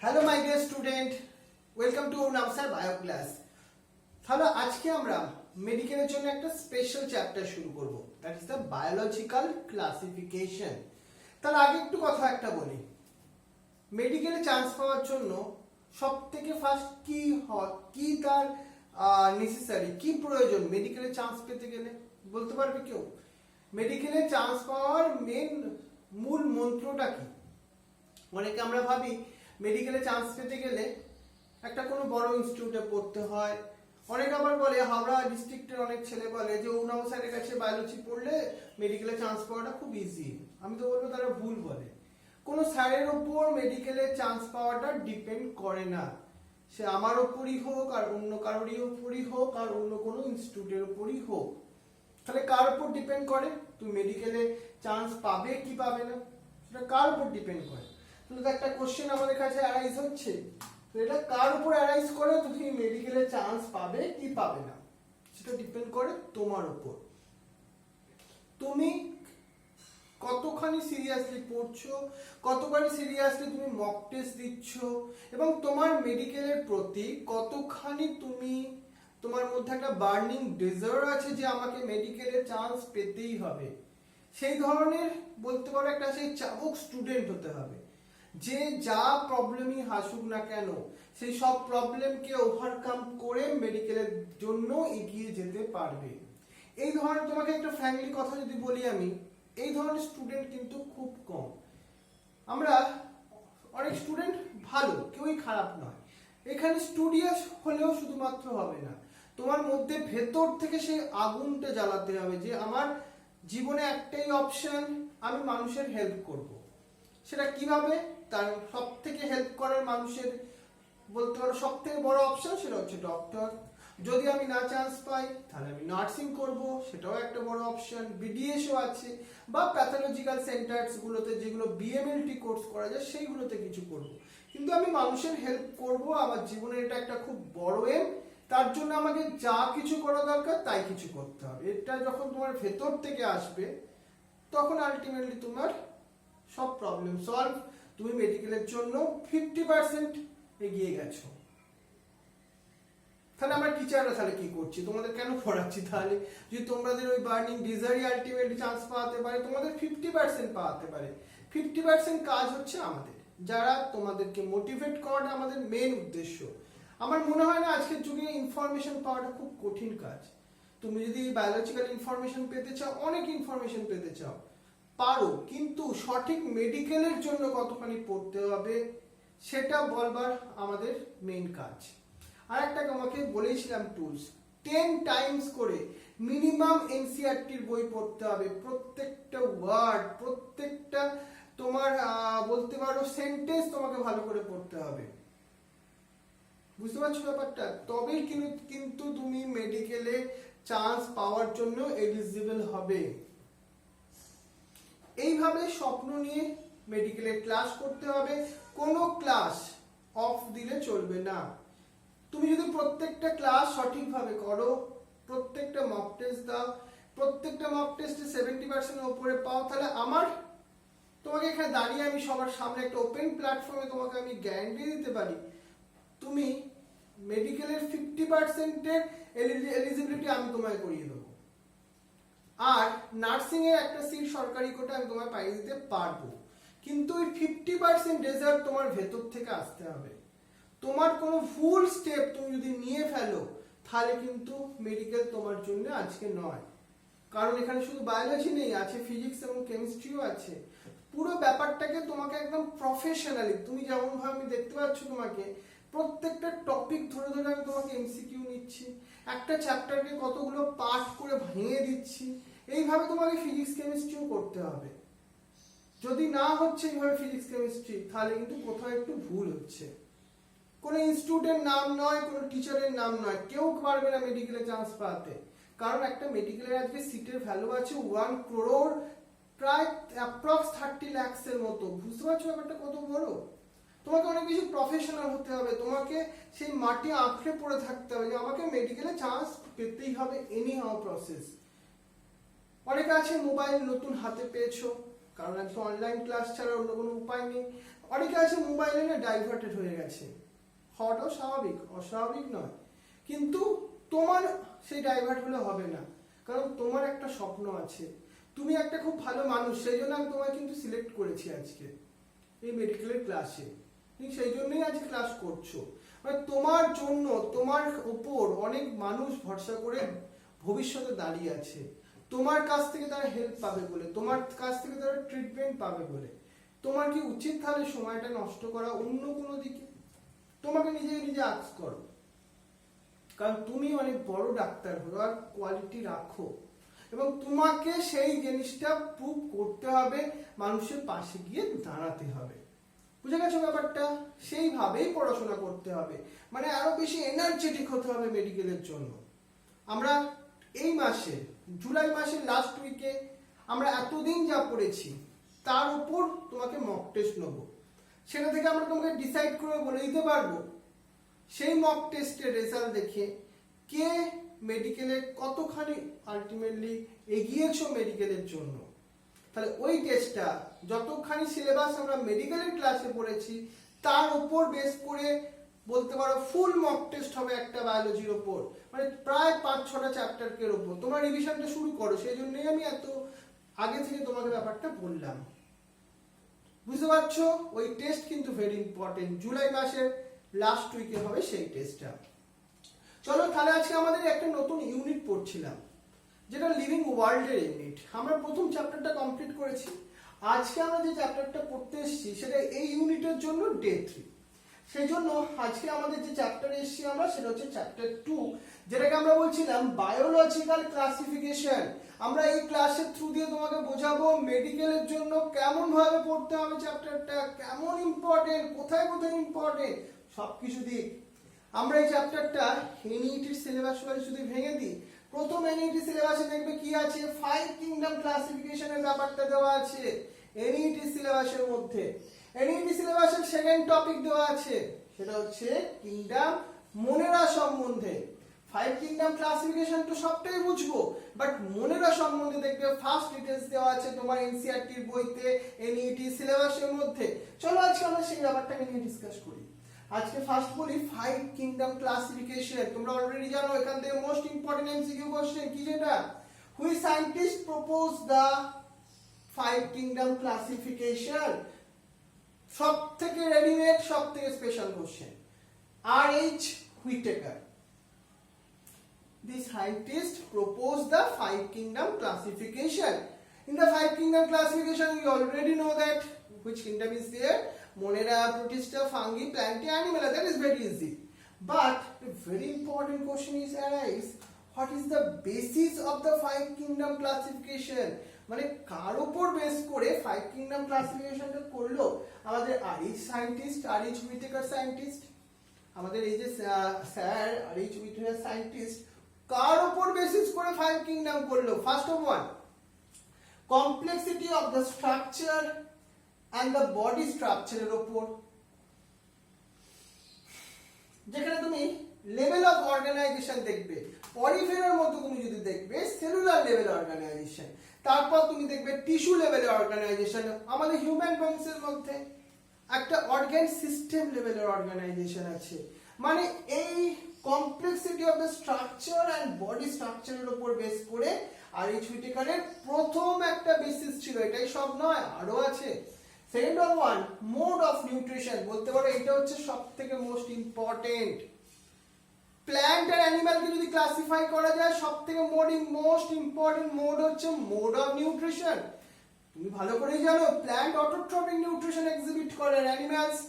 Hello my dear student, welcome to নামসার bio class. তাহলে আজকে আমরা মেডিকেলের জন্য একটা স্পেশাল চ্যাপ্টার শুরু করব, that is the biological classification. তার আগে একটু কথা একটা বলি, মেডিকেলে চান্স পাওয়ার জন্য সব থেকে ফার্স্ট কি তার নেসেসারি, কি প্রয়োজন মেডিকেলে চান্স পেতে গেলে বলতে পারবে কেউ? মেডিকেলে চান্স পাওয়ার মূল মন্ত্রটা কি? অনেকে আমরা ভাবি মেডিকেলে চান্স পেতে গেলে একটা কোনো বড় ইনস্টিটিউটে পড়তে হয়। অনেক আবার বলে, হাওড়া ডিস্ট্রিক্টের অনেক ছেলে বলে যে অরুণাভ স্যারের কাছে বায়োলজি পড়লে মেডিকেলে চান্স পাওয়াটা খুব ইজি। আমি তো বলবো তারা ভুল বলে। কোনো স্যারের ওপর মেডিকেলে চান্স পাওয়াটা ডিপেন্ড করে না, সে আমার ওপরই হোক আর অন্য কারোরই ওপরই হোক আর অন্য কোনো ইনস্টিটিউটের ওপরই হোক। তাহলে কার উপর ডিপেন্ড করে তুমি মেডিকেলে চান্স পাবে কি পাবে না? সেটা কার উপর ডিপেন্ড করে? তো একটা কোশ্চেন আমাদের কাছে অ্যারাইজ হচ্ছে, তো এটা কার উপর অ্যারাইজ করে তুমি মেডিকেলে চান্স পাবে কি পাবে না? সেটা ডিপেন্ড করে তোমার উপর। তুমি কতখানি সিরিয়াসলি পড়ছো, কতখানি সিরিয়াসলি তুমি মক টেস্ট দিচ্ছ, এবং তোমার মেডিকেলের প্রতি কতখানি তোমার মধ্যে একটা বার্নিং ডিজায়ার আছে যে আমাকে মেডিকেলে চান্স পেতেই হবে। সেই ধরনের বলতে পারো একটা সেই চাবুক স্টুডেন্ট হতে হবে, যে যা প্রবলেমই আসুক না কেন সেই সব প্রবলেমকে ওভারকাম করে মেডিকেলের জন্য এগিয়ে যেতে পারবে। এই ধরনের, তোমাকে একটা ফ্র্যাঙ্কলি কথা যদি বলি আমি, এই ধরনের স্টুডেন্ট কিন্তু খুব কম। আমরা অনেক স্টুডেন্ট ভালো, কেউই খারাপ নয়। এখানে স্টুডিয়াস হলেও শুধুমাত্র হবে না, তোমার মধ্যে ভেতর থেকে সেই আগুনটা জ্বালাতে হবে যে আমার জীবনে একটাই অপশন, আমি মানুষের হেল্প করব। সেটা কিভাবে? তার সব থেকে হেল্প করার মানুষের বলতে পারো সব থেকে বড় অপশন সেটা হচ্ছে ডক্টর। যদি আমি না চান্স পাই তাহলে আমি নার্সিং করব, সেটাও একটা বড় অপশন। বিডিএসও আছে, বা প্যাথোলজিক্যাল সেন্টার্স গুলোতে যেগুলো বিএমএলটি কোর্স করা যায় সেইগুলোতে কিছু করব। কিন্তু আমি মানুষের হেল্প করব, আমার জীবনের এটা একটা খুব বড় এম। তার জন্য আমাকে যা কিছু করা দরকার তাই কিছু করতে হবে। এটা যখন তোমার ভেতর থেকে আসবে তখন আলটিমেটলি তোমার সব প্রবলেম সলভ। তুমি মেডিকেলের জন্য 50% এগিয়ে গেছো। তাহলে আমরা টিচাররা তাহলে কি করছি, তোমাদের কেন পড়াচ্ছি? তাহলে যদি তোমাদের ওই বার্নিং ডিজায়ারই আলটিমেটলি চান্স পাওয়াতে পারে, তোমাদের 50% পাওয়াতে পারে। 50% কাজ হচ্ছে আমাদের, যারা তোমাদেরকে মোটিভেট করাটা আমাদের মেন উদ্দেশ্য। আমার মনে হয় না আজকের যুগে ইনফরমেশন পাওয়াটা খুব কঠিন কাজ। তুমি যদি বায়োলজিক্যাল ইনফরমেশন পেতে চাও, অনেক ইনফরমেশন পেতে চাও, পারো, কিন্তু সঠিক মেডিকেলের জন্য কতখানি পড়তে হবে সেটা বলবার আমাদের মেইন কাজ। আর একটা আমাকে বলেছিলাম টুলস, 10 টাইমস করে মিনিমাম এনসিইআরটির বই পড়তে হবে। প্রত্যেকটা ওয়ার্ড, প্রত্যেকটা তোমার বলতে পারো সেন্টেন্স তোমাকে ভালো করে পড়তে হবে। বুঝতে পারছো ব্যাপারটা? তবেই কিন্তু তুমি মেডিকেলে চান্স পাওয়ার জন্য এলিজিবল হবে। এইভাবে স্বপ্ন নিয়ে মেডিকেলে ক্লাস করতে হবে, কোনো ক্লাস অফ দিলে চলবে না। তুমি যদি প্রত্যেকটা ক্লাস সঠিকভাবে করো, প্রত্যেকটা মক টেস্ট দাও, প্রত্যেকটা মক টেস্টে 70% উপরে পাও, তাহলে তোমাকে এখানে দাঁড়িয়ে আমি সবার সামনে একটা ওপেন প্ল্যাটফর্মে তোমাকে আমি গ্যারান্টি দিতে পারি তুমি মেডিকেলের 50% এর এলিজিবিলিটি আমি তোমায় করিয়ে দেবো। আর নার্সিং এর একটা সিট সরকারি কোটা আমি তোমায় পাইয়ে দিতে পারবো। কিন্তু ওই 50% রেজাল্ট তোমার ভেতর থেকে আসতে হবে। তোমার কোনো ফুল স্টেপ তুমি যদি নিয়ে ফেলো তাহলে কিন্তু মেডিকেল তোমার জন্য আজকে নয়। কারণ এখানে শুধু বায়োলজি নেই, আছে ফিজিক্স এবং কেমিস্ট্রিও আছে। পুরো ব্যাপারটাকে তোমাকে একদম প্রফেশনালি, তুমি যেমন ভাবে আমি দেখতে পাচ্ছ, তোমাকে প্রত্যেকটা টপিক ধরে ধরে আমি তোমাকে এমসিকিউ নিচ্ছি, একটা চ্যাপ্টারকে কতগুলো পার্ট করে ভেঙে দিচ্ছি। এইভাবে তোমাকে ফিজিক্স কেমিস্ট্রিও করতে হবে। যদি না হচ্ছে এইভাবে ফিজিক্স কেমিস্ট্রি, তাহলে কিন্তু কোথাও একটু ভুল হচ্ছে। কোনো ইনস্টিটিউটের নাম নয়, কোনো টিচারের নাম নয়, কেউ পারবে না মেডিকেলে চান্স পাতে। কারণ একটা মেডিকেলের আজকে সিটের ভ্যালু আছে 1 crore, প্রায় অ্যাপ্রক্স 30 lakhs এর মতো। বুঝতে পারছো ব্যাপারটা কত বড়? তোমাকে অনেক বেশি প্রফেশনাল হতে হবে, তোমাকে সেই মাটি আঁকড়ে পড়ে থাকতে হবে যে আমাকে মেডিকেলে চান্স পেতেই হবে, এনি হাউ প্রসেস। অনেকে আছে মোবাইল নতুন হাতে পেয়েছো, কারণ আজকে অনলাইন ক্লাস ছাড়া অন্য কোনো উপায় নেই। অনেকে আছে মোবাইলে না ডাইভার্টেড হয়ে গেছে, হওয়াটাও স্বাভাবিক, অস্বাভাবিক নয়, কিন্তু তোমার সেই ডাইভার্ট হলে হবে না, কারণ তোমার একটা স্বপ্ন আছে, তুমি একটা খুব ভালো মানুষ, সেই জন্য আমি তোমায় কিন্তু সিলেক্ট করেছি আজকে এই মেডিকেলের ক্লাসে, তুমি সেই জন্যই আজ ক্লাস করছো। মানে তোমার জন্য, তোমার উপর অনেক মানুষ ভরসা করে ভবিষ্যতে দাঁড়িয়ে আছে, তোমার কাছ থেকে তারা হেল্প পাবে বলে, তোমার কাছ থেকে তারা ট্রিটমেন্ট পাবে বলে। তোমার কি উচিত তাহলে সময়টা নষ্ট করা অন্য কোনো দিকে? তোমাকে নিজে আস্ক করো, কারণ তুমি অনেক বড় ডাক্তার হওয়ার কোয়ালিটি রাখো এবং তোমাকে সেই জিনিসটা প্রুভ করতে হবে, মানুষের পাশে গিয়ে দাঁড়াতে হবে। বুঝে গেছো ব্যাপারটা? সেইভাবেই পড়াশোনা করতে হবে, মানে আরো বেশি এনার্জেটিক হতে হবে মেডিকেলের জন্য। আমরা এই মাসে, জুলাই মাসের লাস্ট উইকে আমরা এতদিন যা পড়েছি তার উপর তোমাকে মক টেস্ট নেবো, সেটা থেকে আমরা তোমাকে ডিসাইড করে বলে দিতে পারবো সেই মক টেস্টের রেজাল্ট দেখে কে মেডিকেলে কতখানি আলটিমেটলি এগিয়েছো মেডিকেলের জন্য। তাহলে ওই টেস্টটা, যতখানি সিলেবাস আমরা মেডিকেলের ক্লাসে পড়েছি তার উপর বেস করে বলতে পারো ফুল মক টেস্ট হবে একটা বায়োলজির উপর, মানে প্রায় 5-6টা চ্যাপ্টারের উপর। তোমরা রিভিশনটা শুরু করো, সেই জন্যই আমি এত আগে থেকে তোমাকে ব্যাপারটা বললাম। বুঝতে পারছো? ওই টেস্ট কিন্তু ভেরি ইম্পর্টেন্ট, জুলাই মাসের লাস্ট উইকে হবে সেই টেস্টটা। চলো তাহলে আজকে আমাদের একটা নতুন ইউনিট পড়ছিলাম, যেটা লিভিং ওয়ার্ল্ডের ইউনিট। আমরা প্রথম চ্যাপ্টারটা কমপ্লিট করেছি, আজকে আমরা যে চ্যাপ্টারটা পড়তে এসেছি সেটা এই ইউনিটের জন্য ডে 3। সেই জন্য আজকে আমাদের যে চ্যাপ্টারে এসেছি আমরা, সেটা হচ্ছে চ্যাপ্টার 2, যেটাকে আমরা বলছিলাম বায়োলজিক্যাল ক্লাসিফিকেশন। আমরা এই ক্লাসের থ্রু দিয়ে তোমাকে বোঝাবো মেডিকেলের জন্য কেমন ভাবে পড়তে হবে চ্যাপ্টারটা, কেমন ইম্পর্টেন্ট, কোথায় কোথায় ইম্পর্টেন্ট, সবকিছু দিক আমরা এই চ্যাপ্টারটা এনইটির সিলেবাস ওয়াইজ যদি ভেঙে দিই, প্রথম এনইটি সিলেবাসে দেখবে কি আছে, 5 কিংডম ক্লাসিফিকেশনের ব্যাপারটা দেওয়া আছে এনইটি সিলেবাসের মধ্যে। এনইটি সিলেবাসের সেকেন্ড টপিক দেওয়া আছে, সেটা হচ্ছে কিংডম মোনেরা সম্বন্ধে। 5 কিংডম ক্লাসিফিকেশন তো সবটাই বুঝবো, বাট মোনেরা সম্বন্ধে দেখবে ফার্স্ট ডিটেইলস দেওয়া আছে তোমার এনসিইআরটির বইতে, এনইটি সিলেবাসের মধ্যে। চলো আজকে আমরা সেই ব্যাপারটাকে নিয়ে ডিসকাস করি। আজকে ফার্স্ট বলি 5 কিংডম ক্লাসিফিকেশন। তোমরা অলরেডি জানো এখান থেকে মোস্ট ইম্পর্টেন্ট এমসিকিউ কোশ্চেন কি, যেটা which scientist propose the 5 kingdom classification. সবথেকে রেডিমেড, সবথেকে special question, R H. Whittaker. The scientist proposed the 5 kingdom classification. In the 5 kingdom classification, we already know that which kingdom is there: Monera, Protista, Fungi, Plantae, Animalia. That is very easy. But a very important question is arise: what is the basis of the 5 kingdom classification? মানে কার উপর base করে 5 kingdom ক্লাসিফিকেশনটা করলো আমাদের R H scientist, R H Whittaker scientist, আমাদের এই যে sir R H Whittaker scientist কার উপর বেসিস করে 5 কিংডম করলো? First of one, complexity of the structure and the body স্ট্রাকচারের উপর, যেখানে তুমি লেভেল অফ অর্গানাইজেশন দেখবে, পরিফেরার মধ্যে তুমি যদি দেখবে সেলুলার লেভেল অর্গানাইজেশন, তারপর তুমি দেখবে টিস্যু লেভেলের অর্গানাইজেশন, আমাদের হিউম্যান বংশের মধ্যে একটা অর্গান সিস্টেম লেভেলের অর্গানাইজেশন আছে। মানে এই complexity of the structure and body স্ট্রাকচারের উপর বেস করে আর.এইচ হুইটেকারের প্রথম একটা বেসিস ছিল, এটাই সব নয়, আরো আছে। Second one, mode of nutrition, বলতে পারো এটা হচ্ছে সবথেকে মোস্ট ইম্পর্টেন্ট। প্ল্যান্ট আর অ্যানিমালকে যদি ক্লাসিফাই করা যায়, সবথেকে মোস্ট ইম্পর্টেন্ট মোড হচ্ছে মোড অফ নিউট্রিশন। তুমি ভালো করেই জানো প্ল্যান্ট অটোট্রপিক নিউট্রিশন এক্সিবিট করে, অ্যানিমালস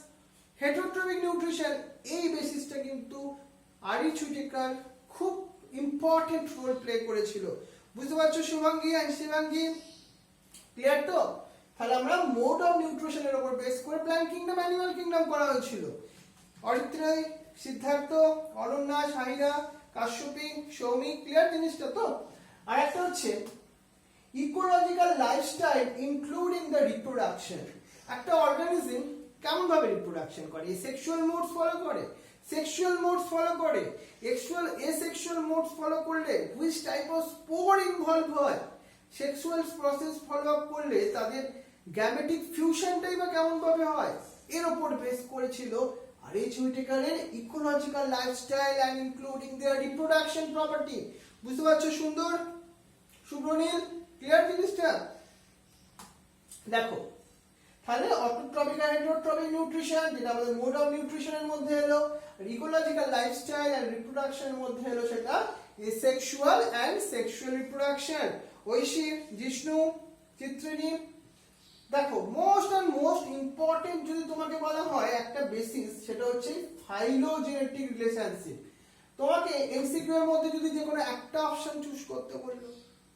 হেটারোট্রপিক নিউট্রিশন। এই বেসিসটা কিন্তু আর.এইচ হুইটেকার খুব ইম্পর্টেন্ট রোল প্লে করেছিল। বুঝতে পারছো শুভাঙ্গী আর শিবাঙ্গী? ক্লিয়ার তো? তাহলে আমরা মোড অফ নিউট্রিশনের উপর বেস করে প্ল্যান্ট কিংডম, অ্যানিমাল কিংডম করা হয়েছিল। অরিত্রয়, সিদ্ধার্থ, অনন্যা, শাহিরা, কাশ্যপী, সৌমিক, ক্লিয়ার জিনিসটা তো? আর একটা হচ্ছে ecological lifestyle including the reproduction. একটা অর্গানিজম কেমন ভাবে রিপ্রোডাকশন করে? সেক্সুয়াল মোডস ফলো করে, সেক্সুয়াল মোডস ফলো করে, এসেক্সুয়াল মোডস ফলো করলে which type of spore involve হয়, সেক্সুয়াল প্রসেস ফলো আপ করলে তাদের গ্যামেটিক ফিউশনটাই বা কেমন ভাবে হয়, এর উপর বেস করেছিল আর.এইচ. হুইটেকারের ecological lifestyle and including their reproduction property. বুঝতে পারছো সুন্দর, সুব্রনীল, ক্লিয়ার জিনিসটা? দেখো তাহলে অটোট্রপিক আর হেটারোট্রপিক নিউট্রিশন, যেটা আমাদের মোড অফ নিউট্রিশনের মধ্যে এলো, ইকোলজিক্যাল লাইফস্টাইল এন্ড রিপ্রোডাকশনের মধ্যে এলো সেটা sexual and sexual reproduction. Oishi, Jishnu, Chitrini, দেখো মোস্ট এন্ড মোস্ট ইম্পর্টেন্ট যদি তোমাকে বলা হয় একটা বেসিস, সেটা হচ্ছে ফাইলোজেনেটিক রিলেশনশিপ। তোমাকে এমসিকিউ এর মধ্যে যদি যে কোনো একটা অপশন চুজ করতে বললো,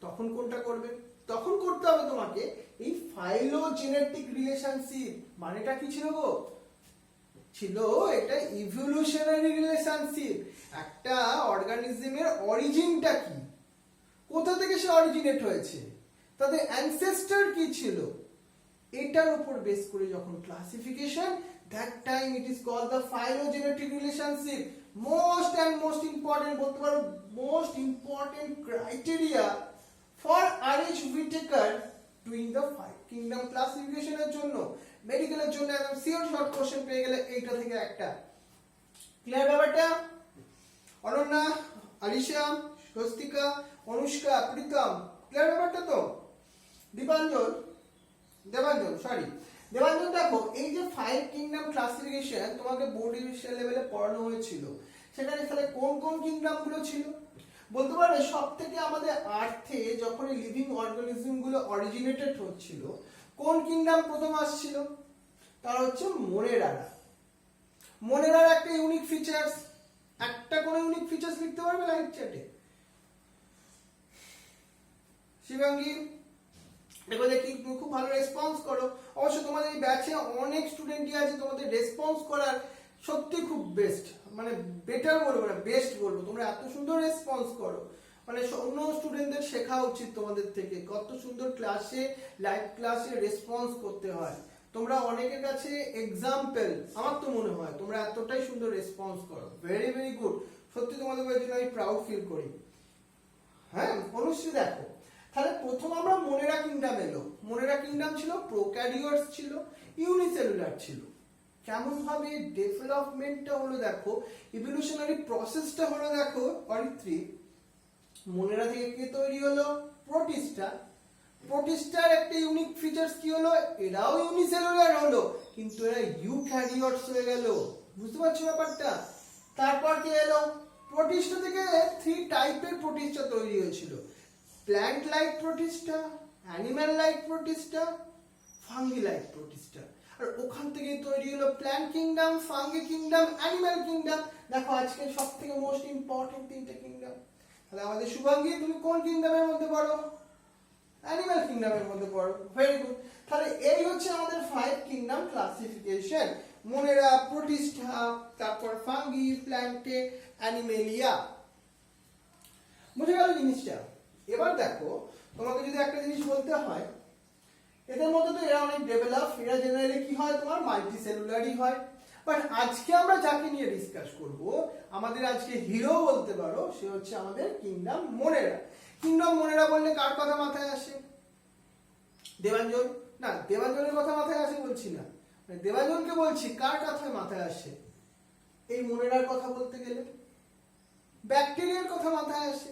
তখন কোনটা করবে? তখন করতে হবে তোমাকে এই ফাইলোজেনেটিক রিলেশনশিপ। মানেটা কি ছিল গো? ছিল এটা ইভলিউশনারি রিলেশনশিপ। একটা অর্গানিজমের অরিজিনটা কি, কোথা থেকে সে অরিজিনেট হয়েছে, তাদের অ্যানসেস্টর কি ছিল, এটার উপর বেস করে যখন classification, that time it is called the phylogenetic relationship. Most and most important, বলতে পারো most important criteria for R.H. Whittaker doing the five kingdom classification এর জন্য। মেডিকেলের জন্য একদম সিওর শর্ট কোশ্চেন পেয়ে গেলে এইটা থেকে একটা। ক্লিয়ার ব্যাপারটা? অনন্যা, আলিশা, স্বস্তিকা, অনুষ্কা, প্রীতম, ক্লিয়ার ব্যাপারটা তো? দেবাঞ্জন, দেখো এই যে ফাইভ কিংডম ক্লাসিফিকেশন তোমাকে বোর্ড এডুকেশন লেভেলে পড়ানো হয়েছিল, সেখানে তাহলে কোন কোন কিংডম গুলো ছিল বলতে পারবে? সব থেকে আমাদের আর্থে যখন লিভিং অর্গানিজম গুলো অরিজিনেটেড হচ্ছিল, কোন কিংডম প্রথম আসছিল? তার হচ্ছে মোনেরারা। মোনেরার একটা ইউনিক ফিচার্স, একটা কোন ইউনিক ফিচার্স লিখতে পারবে লাইভ চ্যাটে? শিবাঙ্গী, দেখো দেখি তুমি খুব ভালো রেসপন্স করো। অবশ্য তোমাদের এই ব্যাচে অনেক স্টুডেন্টই আছে, তোমাদের রেসপন্স করার সত্যি খুব বেস্ট, মানে বেটার বলবো না, বেস্ট বলবো। তোমরা এত সুন্দর রেসপন্স করো, মানে অন্য স্টুডেন্টদের শেখা উচিত তোমাদের থেকে, কত সুন্দর ক্লাসে, লাইভ ক্লাসে রেসপন্স করতে হয়। তোমরা অনেকের কাছে এক্সাম্পল, আমার তো মনে হয় তোমরা এতটাই সুন্দর রেসপন্স করো, ভেরি ভেরি গুড। সত্যি তোমাদের জন্য আমি প্রাউড ফিল করি। হ্যাঁ অনুশ্রী, দেখো তাহলে প্রথম আমরা মোনেরা কিংডম এলো। মোনেরা কিংডম ছিল প্রোক্যারিওটস, ছিল ইউনিসেলুলার ছিল। কেমন ভাবে ডেভেলপমেন্টটা হলো দেখো, ইভলিউশনারি প্রসেসটা হলো দেখো। অরিত্রী, মোনেরা থেকে কে তৈরি হলো? প্রোটিস্টা। প্রোটিস্টার একটা ইউনিক ফিচারস কি হলো? এরাও ইউনিসেলুলার হলো, কিন্তু এরা ইউক্যারিওটস হয়ে গেল। বুঝতে পারছো ব্যাপারটা? তারপর কি এলো? প্রোটিস্টা থেকে থ্রি টাইপের প্রোটিস্টা তৈরি হয়েছিল, plant like protista, animal like protista, fungi like protista. আর ওখান থেকে তৈরি হলো plant kingdom, fungi kingdom, animal kingdom. দেখো আজকে সবথেকে মোস্ট ইম্পর্টেন্ট তিনটে কিংডম। তাহলে আমাদের শুভাঙ্গী, তুমি কোন কিংডমের মধ্যে পড়ো? অ্যানিম্যাল কিংডমের মধ্যে পড়ো, ভেরি গুড। তাহলে এই হচ্ছে আমাদের ফাইভ কিংডম ক্লাসিফিকেশন, মোনেরা, প্রোটিস্টা, তারপর ফাঙ্গি, প্ল্যান্টে, অ্যানিমেলিয়া। বুঝে গেল জিনিসটা? এবার দেখো তোমাকে যদি একটা জিনিস বলতে হয়, এদের মধ্যে তো এরা অনেক ডেভেলপ, এরা জেনারেলি কি হয় তোমার মাল্টি সেলুলারই হয়। বাট আজকে আমরা যাকে নিয়ে ডিসকাস করব, আমাদের আজকে হিরো বলতে পারো, সে হচ্ছে আমাদের কিংডম মোনেরা। কিংডম মোনেরা বললে কার কথা মাথায় আসে? দেবাঞ্জন? না, দেবাঞ্জনের কথা মাথায় আসে বলছি না, দেবাঞ্জনকে বলছি, কার কথা মাথায় আসে এই মোনেরার কথা বলতে গেলে? ব্যাকটেরিয়ার কথা মাথায় আসে,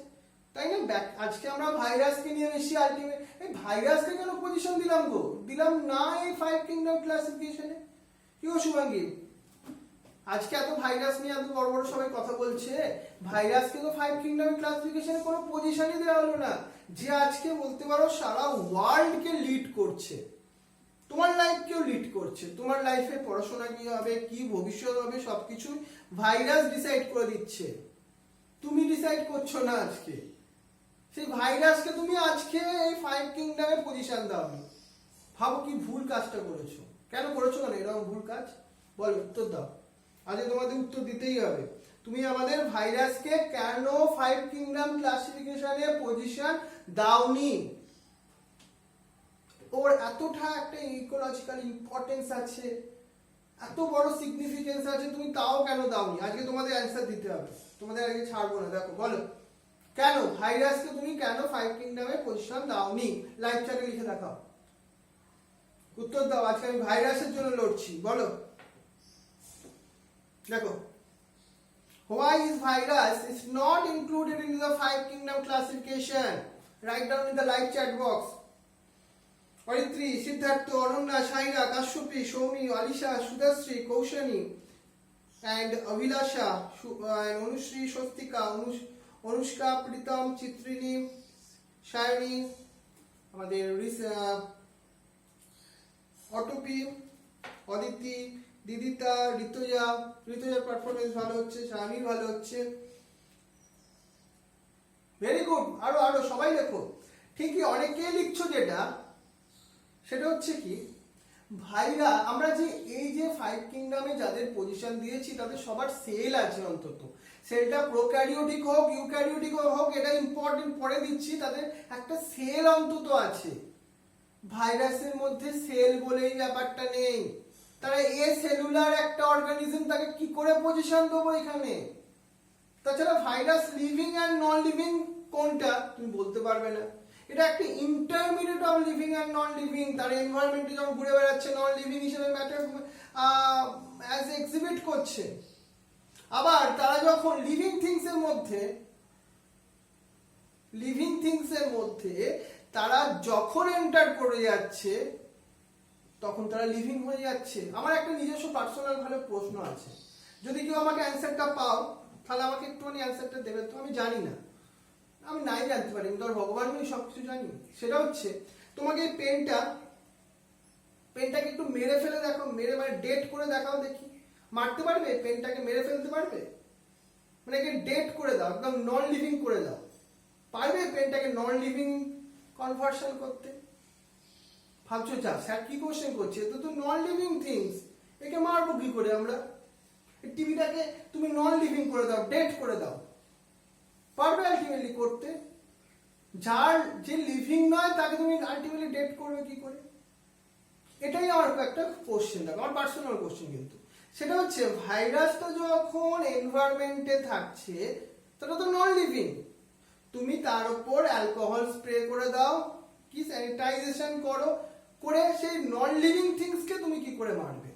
তাই না? আজকে আমরা ভাইরাসকে নিয়ে বেশি আলটিমেট, এই ভাইরাসকে কেন পজিশন দিলাম গো? দিলাম না এই ফাইভ কিংডম ক্লাসিফিকেশনে। কি গো শুভাঙ্গী, আজকে এত ভাইরাস নিয়ে এত বড় বড় সবাই কথা বলছে, ভাইরাসকে তো ফাইভ কিংডম ক্লাসিফিকেশনে কোনো পজিশনই দেওয়া হলো না, যে আজকে বলতে পারো সারা ওয়ার্ল্ডকে লিড করছে, তোমার লাইফকেও লিড করছে। তোমার লাইফে পড়াশোনা কি হবে, কি ভবিষ্যৎ হবে, সবকিছু ভাইরাস ডিসাইড করে দিচ্ছে, তুমি ডিসাইড করছো না। আজকে সেই ভাইরাসকে তুমি আজকে এই ফাইভ কিংডমে পজিশন দাওনি। ভাবো কি ভুল কাজটা করেছো, কেন করেছো, কেন এরকম ভুল কাজ? বল, উত্তর দাও। আজকে তোমাদের উত্তর দিতেই হবে। তুমি আমাদের ভাইরাসকে কেন ফাইভ কিংডম ক্লাসিফিকেশনে পজিশন দাওনি? ওর এতটা একটা ইকোলজিক্যাল ইম্পর্টেন্স আছে, এত বড় সিগনিফিকেন্স আছে, তুমি তাও কেন দাওনি? আজকে তোমাদের অ্যান্সার দিতে হবে, তোমাদের আজকে ছাড়বো না। দেখো বলো কেন ভাইরাসকে তুমি কেন ফাইভ কিংডমে পজিশন দাওনি? লাইভ চ্যাটে লিখে দেখাও উত্তর দাও, আজকে আমি ভাইরাসের জন্য লড়ছি, বলো। দেখো, why is virus is not included in the five kingdom classification? Write down in the live chat box. Oritri, Siddhartha, Ananya, Shaira, Kashyapi, Shomi, Alisha, Sudhasri, Kaushani, and Avilasha, and Anushri, Shostika, Anushka, Pritam, Chitrini, Shayani, আমাদের অটোপি, Aditi, দিদিতা, ঋতুজার performance ভালো হচ্ছে, শামির ভালো হচ্ছে, very good. আরো সবাই লেখো। ঠিকই, অনেকেই লিখছো, সেটা হচ্ছে কি, ভাইরা আমরা যে এই যে ফাইভ কিংডমে যাদের পজিশন দিয়েছি তাদের সবার সেল আছে, অন্তত সেলটা প্রোক্যারিওটিক হোক ইউক্যারিওটিক হোক, এটা ইম্পর্টেন্ট, পরে দিচ্ছি, তাদের একটা সেল অন্তত আছে। ভাইরাসের মধ্যে সেল বলেই ব্যাপারটা নেই, তারা এ সেলুলার একটা অর্গানিজম, তাকে কি করে পজিশন দেবো এখানে? তাছাড়া virus living and non living কোনটা তুমি বলতে পারবে না, এটা একটা intermediate of living and non living. তার এনভায়রনমেন্টে যখন ঘুরে বেড়াচ্ছে নন লিভিং হিসেবে ম্যাটার অ্যাজ এক্সিবিট করছে। আবার তারা যখন লিভিং থিংস এর মধ্যে তারা যখন এন্টার করে যাচ্ছে তখন তারা লিভিং হয়ে যাচ্ছে। আমার একটা নিজস্ব পার্সোনাল ভালো প্রশ্ন আছে, যদি কেউ আমাকে অ্যান্সারটা পাও তাহলে আমাকে একটুখানি অ্যান্সারটা দেবে তো, আমি জানি না, আমি নাই জানতে পারি, ধর ভগবান আমি সবকিছু জানি। সেটা হচ্ছে, তোমাকে এই পেনটাকে একটু মেরে ফেলে দেখো, মেরে মানে ডেট করে দেখাও দেখি, মারতে পারবে? পেনটাকে মেরে ফেলতে পারবে? মানে একে ডেট করে দাও, একদম নন লিভিং করে দাও, পারবে পেনটাকে নন লিভিং কনভার্সন করতে? ভাবছো যা স্যার কি কোশ্চেন করছে, তো নন লিভিং থিংস, একে মারবো কি করে আমরা? টিভিটাকে তুমি নন লিভিং করে দাও, ডেট করে দাও, পারবে আলটিমেটলি করতে? যার যে লিভিং নয় তাকে তুমি আলটিমেটলি ডেট করবে কি করে? এটাই আমার একটা কোশ্চেন, দেখো আমার পার্সোনাল কোশ্চেন, কিন্তু সেটা হচ্ছে ভাইরাসটা যখন এনভায়রনমেন্টে থাকছে তাটা তো নন লিভিং, তুমি তার উপর অ্যালকোহল স্প্রে করে দাও, কি স্যানিটাইজেশন করে সেই নন লিভিং থিংসকে তুমি কি করে মারবে?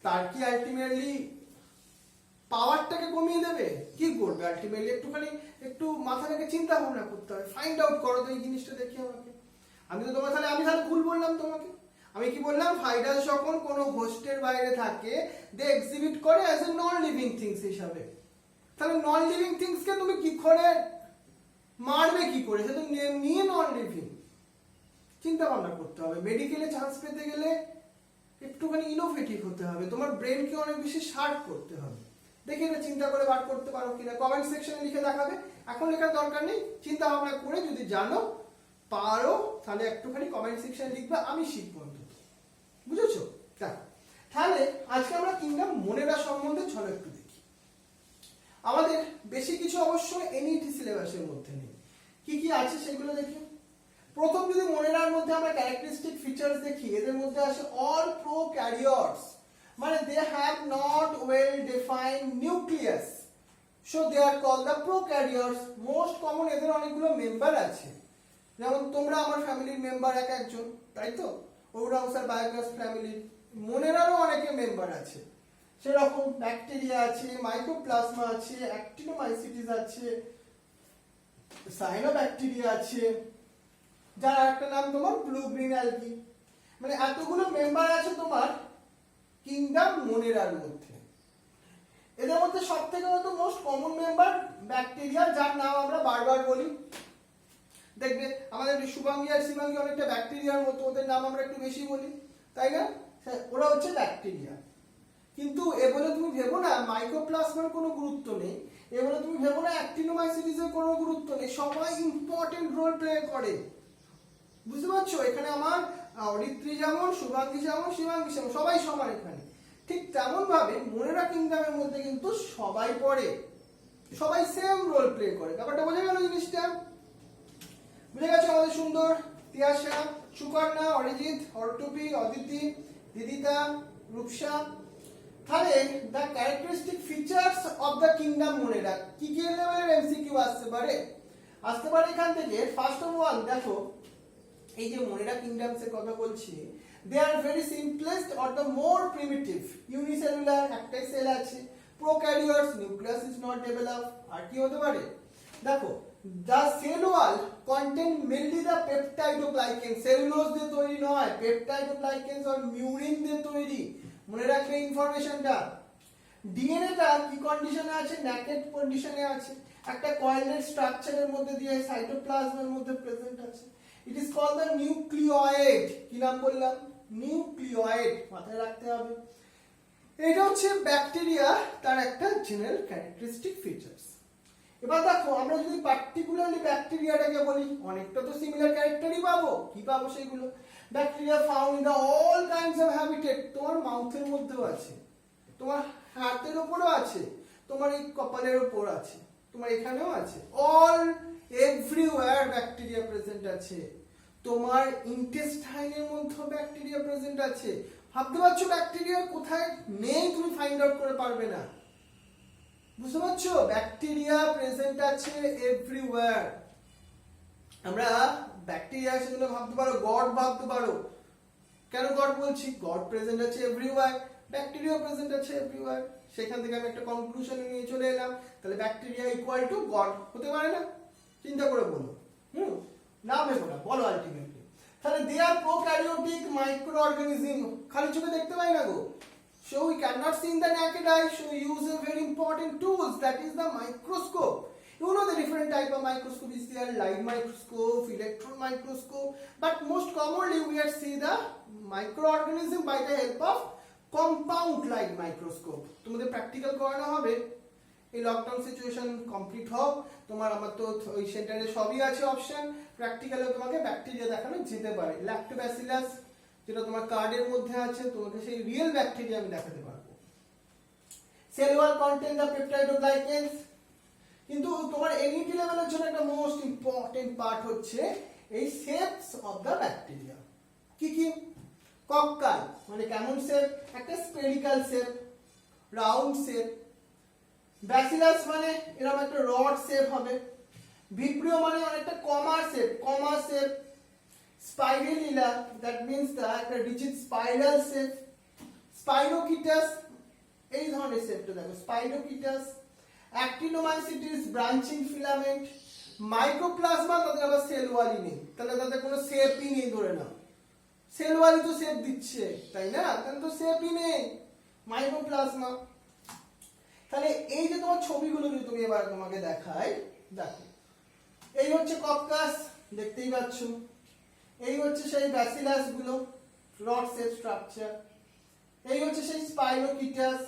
তার কি আলটিমেটলি পাওয়ারটাকে কমিয়ে দেবে? কি করবে আলটিমেটলি? একটু মাথা রেখে চিন্তা ভাবনা করতে হবে, ফাইন্ড আউট করো তো এই জিনিসটা দেখি আমাকে। আমি তাহলে ভুল বললাম তোমাকে। আমি কি বললাম? ভাইরাস যখন কোনো হোস্টের বাইরে থাকে দে এক্সিবিট করে as a non living things হিসাবে। তাহলে নন লিভিং থিংসকে তুমি কি করে মারবে, কি করে? সেটা নিয়ে নন লিভিং চিন্তা ভাবনা করতে হবে। মেডিকেলে চান্স পেতে গেলে একটুখানি ইনোভেটিভ হতে হবে, তোমার ব্রেনকে অনেক বেশি শার্প করতে হবে। দেখি এটা চিন্তা করে বার করতে পারো কিনা, কমেন্ট সেকশনে লিখে দেখাবে। এখন লেখার দরকার নেই, চিন্তা ভাবনা করে যদি জানো পারো তাহলে একটুখানি কমেন্ট সেকশনে লিখবে, আমি শিখবো অন্তত। বুঝেছো? তাহলে আজকে আমরা কিংডম মোনেরা সম্বন্ধে চলো একটু দেখি। আমাদের বেশি কিছু অবশ্য এনইটি সিলেবাসের মধ্যে নেই, কি কি আছে সেগুলো দেখি। প্রথম যদি মোনেরার মধ্যে আমরা ক্যারেক্টারিস্টিক ফিচার্স দেখি, এদের মধ্যে আছে অল প্রোক্যারিওটস, মানে they have not well defined nucleus, so they are called the prokaryotes. Most common এদের অনেকগুলো মেম্বার আছে, যেমন তোমরা আমার ফ্যামিলির মেম্বার একজন, তাই তো? ওরাংসার বায়োগ্যাস ফ্যামিলির মোনেরারও অনেকে মেম্বার আছে, সেরকম ব্যাকটেরিয়া আছে, মাইক্রোপ্লাজমা আছে, অ্যাক্টিনোমাইসিটিস আছে, সায়ানোব্যাকটেরিয়া আছে, যার একটা নাম তোমার ব্লু গ্রিন অ্যালগি। মানে এতগুলো মেম্বার আছে তোমার কিংডম মোনেরার মধ্যে। এদের মধ্যে সবথেকে মোস্ট কমন মেম্বার ব্যাকটেরিয়া, যার নাম আমরা বারবার বলি। দেখবে আমাদের শুভাঙ্গী আর শিবাঙ্গী অনেকটা ব্যাকটেরিয়ার মতো, ওদের নাম আমরা একটু বেশি বলি, তাই না? ওরা হচ্ছে ব্যাকটেরিয়া। কিন্তু এ বলে তুমি ভেবো না মাইক্রোপ্লাজমার কোনো গুরুত্ব নেই, এ বলে তুমি ভেবো না অ্যাক্টিনোমাইসিটিসের কোনো গুরুত্ব নেই, সবাই ইম্পর্টেন্ট রোল প্লে করে। বুঝতে পারছো? এখানে আমার অরিত্রী যেমন, শুভাঙ্গী যেমন, শিবাঙ্গী যেমন, সবাই সমান এখানে। ঠিক তেমন ভাবে মোনেরা কিংডমের মধ্যে কিন্তু সবাই পড়ে, সবাই সেম রোল প্লে করে। ব্যাপারটা বোঝা গেল জিনিসটা? বুঝে গেছো আমাদের সুন্দর তিয়াশা, সুকর্ণা, অরিজিৎ, অর্টুপি, অদিতি, দিদিতা, রূপসা। তাহলে the characteristic features of the kingdom মোনেরা কি কি লেভেলের এমসিকিউ আসতে পারে এখান থেকে। ফার্স্ট অফ অল দেখো, এই যে মনেরা কিংডমস এর কথা বলছি, they are very simplest or the more primitive. Unicellular, একটাই সেল আছে। Prokaryotes, nucleus is not develop. আর কি হতে পারে দেখো, the cell wall contain mainly the peptidoglycans, cellulose দিয়ে তৈরি নয়, peptidoglycans or murin দিয়ে তৈরি। মনে রাখবে ইনফরমেশনটা। ডিএনএ টা কি কন্ডিশনে আছে? নেকেড কন্ডিশনে আছে, একটা কয়েলের স্ট্রাকচারের মধ্যে দিয়ে সাইটোপ্লাজমের মধ্যে প্রেজেন্ট আছে। It is called the nucleoid. কি নাম বললাম? নিউক্লিওয়েড, মাথায় রাখতে হবে। এটা হচ্ছে ব্যাকটেরিয়া, তার একটা জেনারেল ক্যারেক্টারিস্টিক ফিচার্স। এবার দেখো, আমরা যদি পার্টিকুলারলি ব্যাকটেরিয়াটাকে বলি, অনেকটা তো সিমিলার ক্যারেক্টারই পাবো। কি পাবো সেগুলো? Bacteria found in the all kinds of habitat. তোমার মাউথের মধ্যেও আছে, তোমার হাতের উপরও আছে, তোমার এই কপালের উপর আছে, তোমার এখানেও আছে। অল এভরিওয়্যার ব্যাকটেরিয়া প্রেজেন্ট আছে। তোমার ইন্টেস্টাইনের মধ্যে ব্যাকটেরিয়া প্রেজেন্ট আছে। ভাবতে পারছো ব্যাকটেরিয়া কোথায় নেই তুমি ফাইন্ড আউট করে পারবে না। বুঝতে পারছো? ব্যাকটেরিয়া প্রেজেন্ট আছে এভরিওয়্যার। আমরা ব্যাকটেরিয়া সেগুলো ভাবতে পারো, গড ভাবতে পারো। কেন গড বলছি? গড প্রেজেন্ট আছে এভরিওয়্যার, ব্যাকটেরিয়া প্রেজেন্ট আছে এভরিওয়্যার। সেখান থেকে আমি একটা কনক্লুশন নিয়ে চলে এলাম, তাহলে ব্যাকটেরিয়া ইকুয়াল টু গড হতে পারে না? চিন্তা করে বলো। না ভেবো না, বলো আলটিমেটলি। তাহলে দে আর প্রোক্যারিওটিক মাইক্রো অর্গানিজম। খালি চোখে দেখতে পাই না গো। So we cannot see in the naked eye, so we use a very important tools, that is the microscope. You know the different type of microscope is there, light microscope, electron microscope, but most commonly we are see the microorganism by the help of compound light microscope. তোমাদের practical করানো হবে। এই lockdown situation complete হোক, তোমার আমার তো ওই সেন্টারে সবই আছে অপশন। প্র্যাকটিক্যালে তোমাকে ব্যাকটেরিয়া দেখানো যেতে পারে। ল্যাক্টোব্যাসিলাস যেটা তোমার কার্ডের মধ্যে আছে, তোমাকে সেই রিয়েল ব্যাকটেরিয়া আমি দেখাতে পারবো। Cell wall contain the peptidoglycans. কিন্তু তোমার এনইটি লেভেলের জন্য একটা মোস্ট ইম্পর্টেন্ট পার্ট হচ্ছে এই শেপস অফ দ্য ব্যাকটেরিয়া। কি কি? কক্কাল মানে কেমন শেপ? একটা spherical shape, round shape. Bacillus মানে এরকম একটা রড শেপ হবে। ভিব্রিও মানে অনেকটা কমা shape. Spirulina, that means the একটা rigid spiral shape. Spirochetus, এই ধরনের শেপটা দেখো, Spirochetus. Actinomycetes, branching filament. Mycoplasma, তাদের আবার সেল ওয়ালই নেই, তাহলে তাদের কোনো শেপই নেই ধরে নাও। সেল ওয়ালই তো শেপ দিচ্ছে, তাই না? তাহলে তো শেপই নেই। মাইক্রোপ্লাজমা। তাহলে এই যে তোমার ছবিগুলো যদি তুমি এবার তোমাকে দেখাই, দেখো এই হচ্ছে কক্কাস, দেখতেই পাচ্ছ। এই হচ্ছে সেই ব্যাসিলাস গুলো, রড শেপ স্ট্রাকচার। এই হচ্ছে সেই স্পাইরোকিটাস,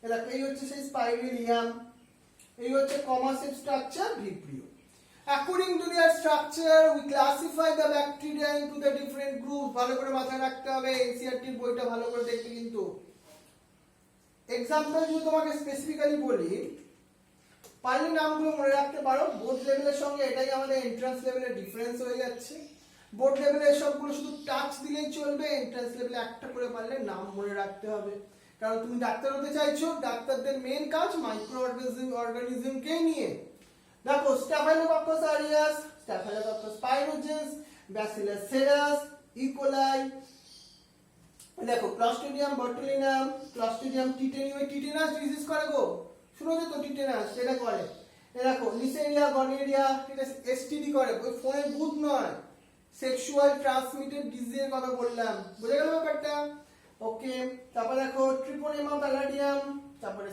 দেখো এই হচ্ছে সেই স্পাইরুলিয়াম। এই হচ্ছে comma shape structure, vibrio. According to their structure, we classify the bacteria into the different groups. ভালো করে মাথায় রাখতে হবে, এনসিইআরটি বইটা ভালো করে দেখতে। কিন্তু এক্সাম্পল যদি তোমাকে স্পেসিফিক্যালি বলি, পারলে নামগুলো মনে রাখতে পারো। বোর্ড লেভেলের সঙ্গে এটাই আমাদের এন্ট্রান্স লেভেলের ডিফারেন্স হয়ে যাচ্ছে। বোর্ড লেভেলে সবগুলো শুধু টাচ দিলেই চলবে, এন্ট্রান্স লেভেলে একটা করে পারলে নাম মনে রাখতে হবে। কারণ তুমি ডাক্তার হতে চাইছো, ডাক্তারদের মেইন কাজ মাইক্রো অর্গানিজমকে নিয়ে। দেখো staphylococcus aureus, staphylococcus পাইরোজেন্স, bacillus serous, E. coli. দেখো Clostridium botulinum, Clostridium titanium, tetanus disease করে গো, শুনেছো তো টিটেনাস, সেটা করে। দেখো লিসেরিয়া গনেরিয়া, এটা এসটিডি করে, ওই ফোনের ভূত নয়, সেক্সুয়াল ট্রান্সমিটেড ডিজিজের কথা বললাম। বুঝে গেল ব্যাপারটা? ওকে। তারপর দেখো ট্রিপোনেমা প্যালাডিয়াম, তারপরে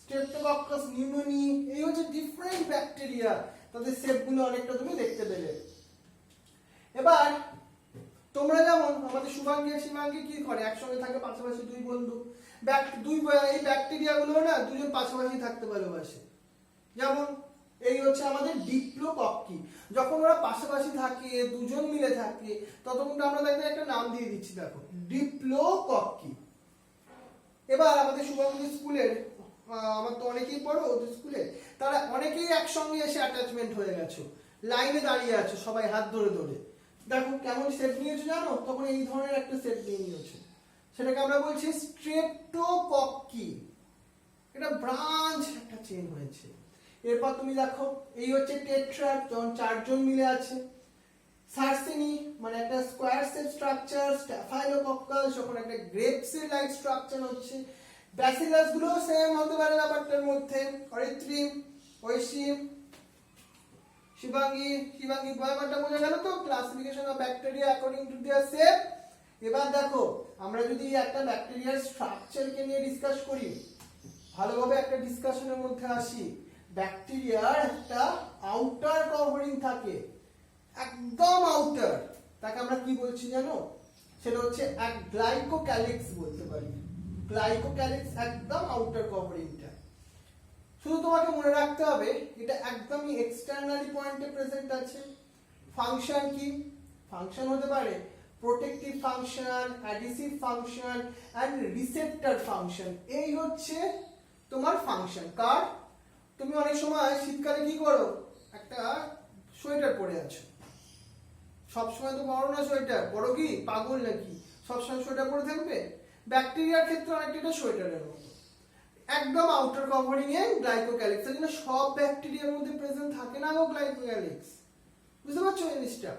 স্ট্রেপ্টোকক্কাস নিউমোনি। এই হচ্ছে ডিফারেন্ট ব্যাকটেরিয়া, তাদের শেপগুলো অনেকটা তুমি দেখতে পেলে। এবার তোমরা যেমন আমাদের শুভাঙ্গী আর শিবাঙ্গী কি করে, একসঙ্গে থাকে পাশাপাশি দুই বন্ধু। এই ব্যাকটেরিয়া গুলো না দুজন পাশাপাশি থাকতে ভালোবাসে। যেমন এই হচ্ছে আমাদের ডিপ্লোকক্কি, যখন ওরা পাশাপাশি থাকে, দুজন মিলে থাকে, ততক্ষণ আমরা তাদের একটা নাম দিয়ে দিচ্ছি, দেখো ডিপ্লোকক্কি। এবার আমাদের শুভাঙ্গী স্কুলের, আমার তো অনেকেই পড়ো ওদের স্কুলে, তারা অনেকেই একসঙ্গে এসে অ্যাটাচমেন্ট হয়ে গেছো, লাইনে দাঁড়িয়ে আছো সবাই হাত ধরে ধরে। দেখো কেমন শেপ নিয়েছো জানো? তখন এই ধরনের একটা শেপ নিয়ে নিয়েছো, সেটাকে আমরা বলছি স্ট্রেপ্টোকক্কি। এটা ব্রাঞ্চ একটা চেন হয়েছে। এরপর তুমি দেখো এই হচ্ছে টেট্রা, যখন চারজন মিলে আছে। সার্সেনি মানে একটা স্কোয়ার সেল স্ট্রাকচার, স্ট্যাফাইলোকক্কাল যখন একটা গ্রেপসের লাইক স্ট্রাকচার হচ্ছে, ব্যাসিলাস গুলো সেম হতে পারে ব্যাপারটার মধ্যে। অরিত্রি, ঐশী, শিবাঙ্গী, ব্যাপারটা বোঝা গেল তো? Classification of bacteria according to their shape. এবার দেখো আমরা যদি একটা ব্যাকটেরিয়ার স্ট্রাকচারকে নিয়ে ডিসকাস করি, ভালোভাবে একটা ডিসকাশনের মধ্যে আসি। ব্যাকটেরিয়ার একটা আউটার কভারিং থাকে, একদম আউটার, তাকে আমরা কি বলছি জানো? সেটা হচ্ছে এক গ্লাইকোক্যালিক্স বলতে পারি। গ্লাইকোক্যালিক্স একদম আউটার কভারিংটা। শুধু তোমাকে মনে রাখতে হবে এটা একদমই এক্সটার্নালি পয়েন্টে প্রেজেন্ট আছে। ফাংশন কি? ফাংশন হতে পারে protective function, adhesive function and receptor function. এই হচ্ছে তোমার ফাংশন কার। তুমি অনেক সময় শীতকালে কি করো? একটা সোয়েটার পরে আছো, সবসময় তো পরো না সোয়েটার, পরো কি পাগল নাকি? সবসময় সোয়েটার পরে থাকবে? ব্যাকটেরিয়ার ক্ষেত্রে অনেকটা এটা সোয়েটারের মতো, একদম আউটার কভারিং এ গ্লাইকোক্যালিক্স। এর জন্য সব ব্যাকটেরিয়ার মধ্যে প্রেজেন্ট থাকে না গো গ্লাইকোক্যালিক্স। বুঝতে পারছো জিনিসটা?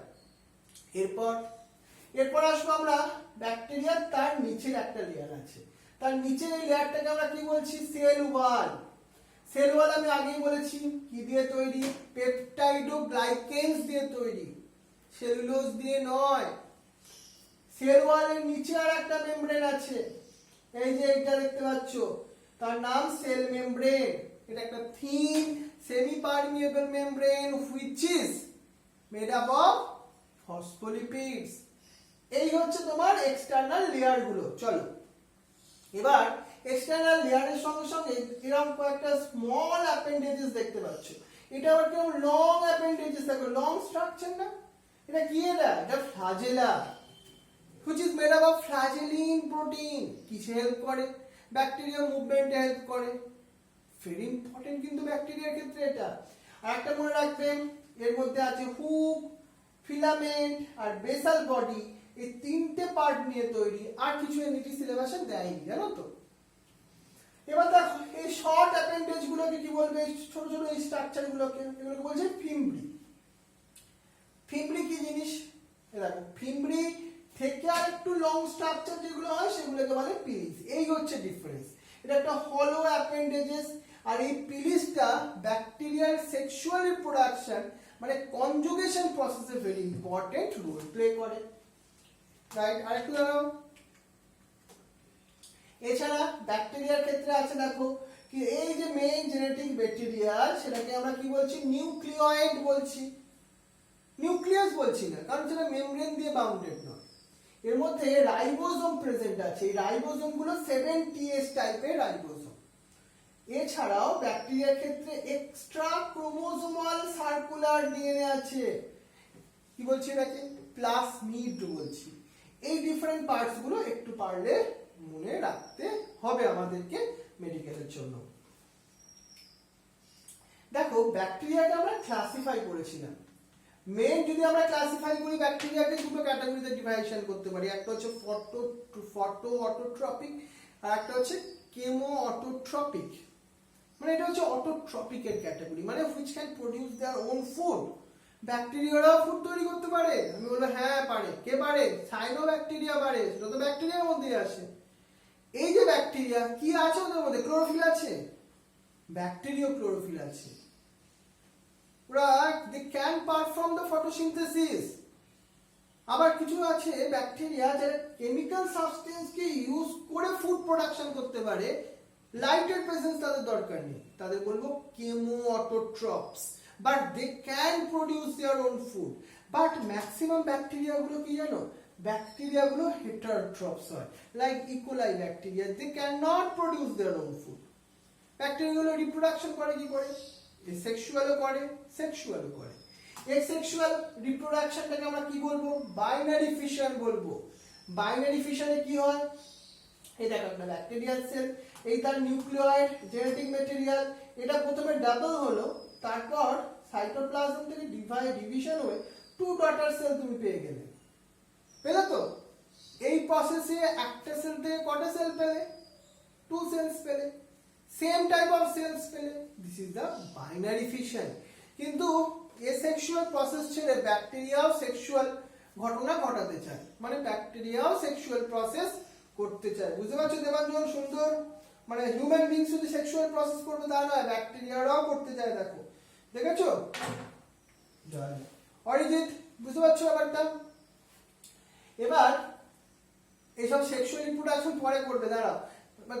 এরপর আসবো আমরা ব্যাকটেরিয়ার তার নিচের একটা লেয়ার আছে। তার নিচের এই লেয়ারটাকে আমরা কি বলছি? Cell wall. সেল ওয়াল আমি আগেই বলেছি কি দিয়ে তৈরি? পেপটাইডোগ্লাইকেনস দিয়ে তৈরি, সেলুলোজ দিয়ে নয়। সেল ওয়ালের নিচে আর একটা মেমব্রেন আছে, এই যে এটা দেখতে পাচ্ছ, তার নাম সেল মেমব্রেন। এটা একটা thin semi permeable membrane which is made up of phospholipids. এই হচ্ছে তোমার এক্সটার্নাল লেয়ার গুলো। চলো এবার এক্সটার্নাল লেয়ারের সঙ্গে সঙ্গে এরকম কয়েকটা স্মল অ্যাপেন্ডেজেস দেখতে পাচ্ছ। এটা আবার কেমন লং অ্যাপেন্ডেজেস থাকে, লং স্ট্রাকচার না? এটা কি? এটা flagella which is made up of flagellin protein। কিসে হেল্প করে? ব্যাকটেরিয়া মুভমেন্টে হেল্প করে। ভেরি ইম্পর্টেন্ট কিন্তু ব্যাকটেরিয়ার ক্ষেত্রে এটা। আর একটা মনে রাখবেন, এর মধ্যে আছে হুক, ফিলামেন্ট আর বেসাল বডি। এই তিনটে পার্ট নিয়ে তৈরি, আর কিছু এনইটি সিলেবাসে দেয়নি, জানো তো? এবার দেখো এই শর্ট অ্যাপেন্ডেজ গুলোকে কি বলবে? ছোট ছোট এই স্ট্রাকচার গুলোকে, এগুলোকে বলছে ফিমব্রি। ফিমব্রি কি জিনিস? দেখো ফিমব্রি থেকে আর একটু লং স্ট্রাকচার যেগুলো হয় সেগুলোকে বলে পিলিস। এই হচ্ছে ডিফারেন্স। এটা একটা হলো অ্যাপেন্ডেজেস, আর এই পিলিসটা ব্যাকটেরিয়ার সেক্সুয়াল রিপ্রোডাকশন মানে কনজুগেশন প্রসেসে ভেরি ইম্পর্টেন্ট রোল প্লে করে। রাইট? আরেকটু দাঁড়াও। এছাড়া ব্যাকটেরিয়ার ক্ষেত্রে আছে দেখো কি এই যে মেইন জেনেটিক ব্যাকটেরিয়াল, সেটাকে আমরা কি বলছি? নিউক্লিয়েট বলছি। নিউক্লিয়াস বলছি না, কারণ সেটা মেমব্রেন দিয়ে বাউন্ডেড নয়। এর মধ্যে রাইবোজোম প্রেজেন্ট আছে। এই রাইবোজোম গুলো 7ts টাইপের রাইবোজোম। এছাড়াও ব্যাকটেরিয়ার ক্ষেত্রে এক্সট্রা ক্রোমোজোমাল সার্কুলার ডিএনএ আছে। কি বলছি এটাকে? প্লাসমিড বলছি। এই ডিফারেন্ট পার্টস গুলো একটু পারলে মনে রাখতে হবে আমাদেরকে মেডিকেলের জন্য। দেখো ব্যাকটেরিয়াকে আমরা ক্লাসিফাই করেছিলাম। মেন যদি আমরা ক্লাসিফাই করি ব্যাকটেরিয়াকে দুটো ক্যাটাগরিতে ডিভাইশন করতে পারি। একটা হচ্ছে ফটো অটোট্রপিক আর একটা হচ্ছে কেমো অটোট্রপিক। মানে এটা হচ্ছে অটোট্রপিকের ক্যাটাগরি, মানে which can produce their own food. ব্যাকটেরিয়ারাও ফুড তৈরি করতে পারে। আমি বলবো হ্যাঁ পারে। কে পারে? সাইনোব্যাকটেরিয়া পারে, সেটা তো ব্যাকটেরিয়ার মধ্যেই আসে। এই যে ব্যাকটেরিয়া কি আছে ওদের মধ্যে? ক্লোরোফিল আছে, ব্যাকটেরিয়া ক্লোরোফিল আছে। Right, they can perform the photosynthesis. আবার কিছু আছে ব্যাকটেরিয়া যারা কেমিক্যাল সাবস্টেন্সকে ইউজ করে ফুড প্রোডাকশন করতে পারে, লাইটের প্রেজেন্স তাদের দরকার নেই, তাদের বলবো chemo autotrophs, but they can produce their own food. But maximum bacteria গুলো কি জানো? ব্যাকটেরিয়া গুলো হেটারোট্রপস হয়, like E coli bacteria, they can not produce their own food. Bacteria গুলো রিপ্রোডাকশন করে কি করে? সেক্সুয়ালও করে, সেক্সুয়ালও করে। এই সেক্সুয়াল রিপ্রোডাকশনটাকে আমরা কি বলবো? বাইনারি ফিশন বলবো। বাইনারি ফিশনে কি হয়? এই দেখো একটা ব্যাকটেরিয়াল সেল, এই তার নিউক্লিয়েট জেনেটিক ম্যাটেরিয়াল, এটা প্রথমে ডাবল হলো, তারপর সাইটোপ্লাজম থেকে ডিভিশন হয়ে টু ডটার সেল তুমি পেয়ে গেলে। পেলে তো? এই প্রসেসে একটা সেল থেকে কটা সেল পেলে? 2 সেলস পেলে, সেম টাইপ অফ সেলস পেলে। This is the binary fission. কিন্তু এসেক্সুয়াল প্রসেস ছেড়ে ব্যাকটেরিয়াও সেক্সুয়াল ঘটনা ঘটাতে চায়, মানে ব্যাকটেরিয়াও সেক্সুয়াল প্রসেস করতে চায়। বুঝতে পারছো দেবাঞ্জন? সুন্দর। মানে হিউম্যান বিংস শুধু সেক্সুয়াল প্রসেস করবে তা নয়, ব্যাকটেরিয়ারাও করতে চায়। দেখো, দেখেছো? অরিজিৎ, বুঝতে পারছো ব্যাপারটা? এবার এইসব সেক্সুয়াল রিপ্রোডাকশন পরে করবে, দাঁড়াও।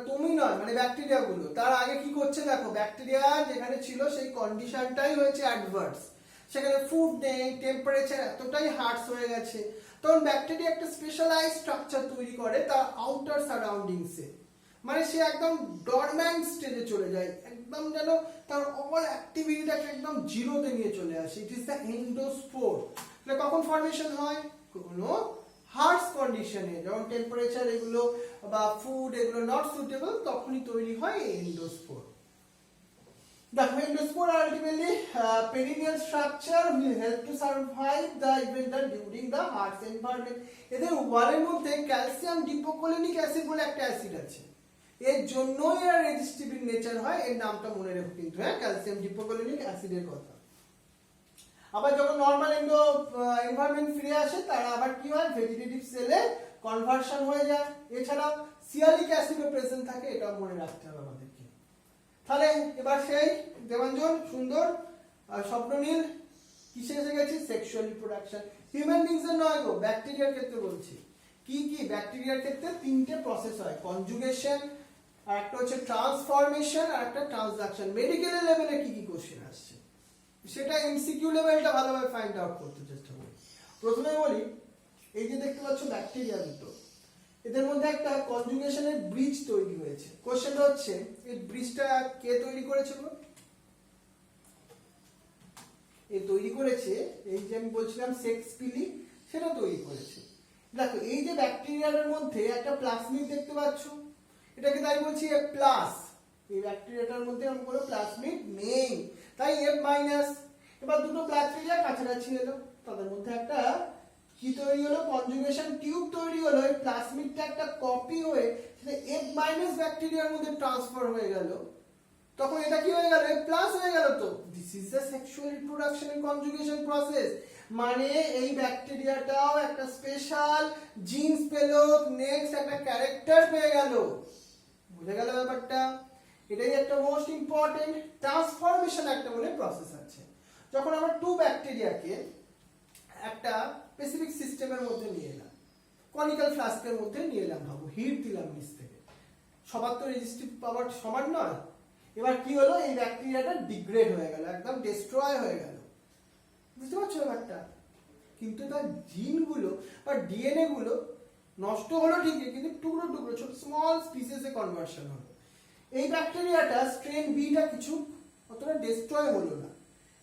তুমি নয়, মানে ব্যাকটেরিয়া গুলো তার আগে কি করছে দেখো। ব্যাকটেরিয়া যেখানে ছিল সেই কন্ডিশনটাই হয়েছে অ্যাডভার্স, সেখানে ফুড নেই, টেম্পারেচার এতটাই হার্শ হয়ে গেছে, তখন ব্যাকটেরিয়া একটা স্পেশালাইজ স্ট্রাকচার তৈরি করে তার আউটার সারাউন্ডিংসে। মানে সে একদম ডরম্যান্ট স্টেজে চলে যায়, একদম যেন তার অল অ্যাক্টিভিটিটাকে একদম জিরোতে নিয়ে চলে আসে। It is the endospore. তাহলে কখন ফর্মেশন হয়? কোনো হার্শ কন্ডিশনে, যখন টেম্পারেচার এগুলো বা ফুড এগুলো নট সুটেবল, তখনই তৈরি হয় endospore. The endospore are ultimately perennial structure will help to survive the event during the harsh environment. এদের ওয়ালের মধ্যে ক্যালসিয়াম ডিপোকোলিনিক অ্যাসিড বলে একটা অ্যাসিড আছে, এর জন্যই এরা রেজিস্টিভ ইন নেচার হয়। এর নামটা মনে রেখো কিন্তু, হ্যাঁ, ক্যালসিয়াম ডিপোকোলিনিক অ্যাসিডের কথা। আবার যখন নরমাল এনভায়রনমেন্ট ফিরে আসে, তারা আবার কি হয়, ভেজিটেটিভ সেলে কনভার্সন হয়ে যায়। এছাড়াও সিয়ালিক অ্যাসিডও প্রেজেন্ট থাকে, এটাও মনে রাখতে হবে আমাদেরকে। তাহলে এবার সেই দেবাঞ্জন সুন্দর স্বপ্ননীল কিসে এসে গেছি? Sexual reproduction. হিউম্যান বিংস এর নয় গো, ব্যাকটেরিয়ার ক্ষেত্রে বলছি। কি কি ব্যাকটেরিয়ার ক্ষেত্রে তিনটে প্রসেস হয়, কনজুগেশন, আর একটা হচ্ছে ট্রান্সফরমেশন, আর একটা ট্রান্সডাকশন। মেডিকেল লেভেলে কি কি কোশ্চেন আসছে সেটা এমসিকিউ লেভেলটা ভালোভাবে ফাইন্ড আউট করতে চেষ্টা করি। প্রথমে বলি, এই যে দেখতে পাচ্ছ ব্যাকটেরিয়া দুটো, এদের মধ্যে একটা কনজুগেশনের ব্রিজ তৈরি হয়েছে। কোশ্চেনটা হচ্ছে, এই ব্রিজটা কে তৈরি করেছে গো? এ তৈরি করেছে, এই যে আমি বলছিলাম সেক্স পিলি, সেটা তৈরি করেছে। দেখো, এই যে ব্যাকটেরিয়ার মধ্যে একটা প্লাজমিড দেখতে পাচ্ছ, এটাকে তাই বলছি এ প্লাস। এই ব্যাকটেরিয়াটার মধ্যে আমি কোনো প্লাজমিড নেই, তাই এফ মাইনাস। এবার দুটো ব্যাকটেরিয়া কাছাকাছি এলো, তাদের মধ্যে একটা কি তৈরি হলো? কনজুগেশন টিউব তৈরি হলো। এই প্লাজমিডটা একটা কপি হয়ে সেটা এফ মাইনাস ব্যাকটেরিয়ার মধ্যে ট্রান্সফার হয়ে গেল, তখন এটা কি হয়ে গেল? এফ প্লাস হয়ে গেল। তো this is the sexual reproduction and conjugation process. মানে এই ব্যাকটেরিয়াটাও একটা স্পেশাল জিনস পেল, নেক্সট একটা ক্যারেক্টার পেয়ে গেল। বুঝে গেল ব্যাপারটা? এটাই একটা মোস্ট ইম্পর্টেন্ট। ট্রান্সফরমেশন একটা বলে প্রসেস আছে। যখন আমরা টু ব্যাকটেরিয়াকে একটা স্পেসিফিক সিস্টেমের মধ্যে নিয়ে এলাম, কনিক্যাল ফ্লাস্কের মধ্যে নিয়ে এলাম, ভাবো হিট দিলাম নিচ থেকে, সবার তো রেজিস্টিভ পাওয়ার সমান নয়। এবার কি হলো? এই ব্যাকটেরিয়াটা ডিগ্রেড হয়ে গেল, একদম ডিস্ট্রয় হয়ে গেল। বুঝতে পারছো ব্যাপারটা? কিন্তু তার জিনগুলো বা ডিএনএ গুলো নষ্ট হলো ঠিকই, কিন্তু টুকরো টুকরো ছোট স্মল স্পিসিসে কনভার্সন হলো। এই ব্যাকটেরিয়াটা স্ট্রেন বিটা কিছু অতটা ডিস্ট্রয় হলো না।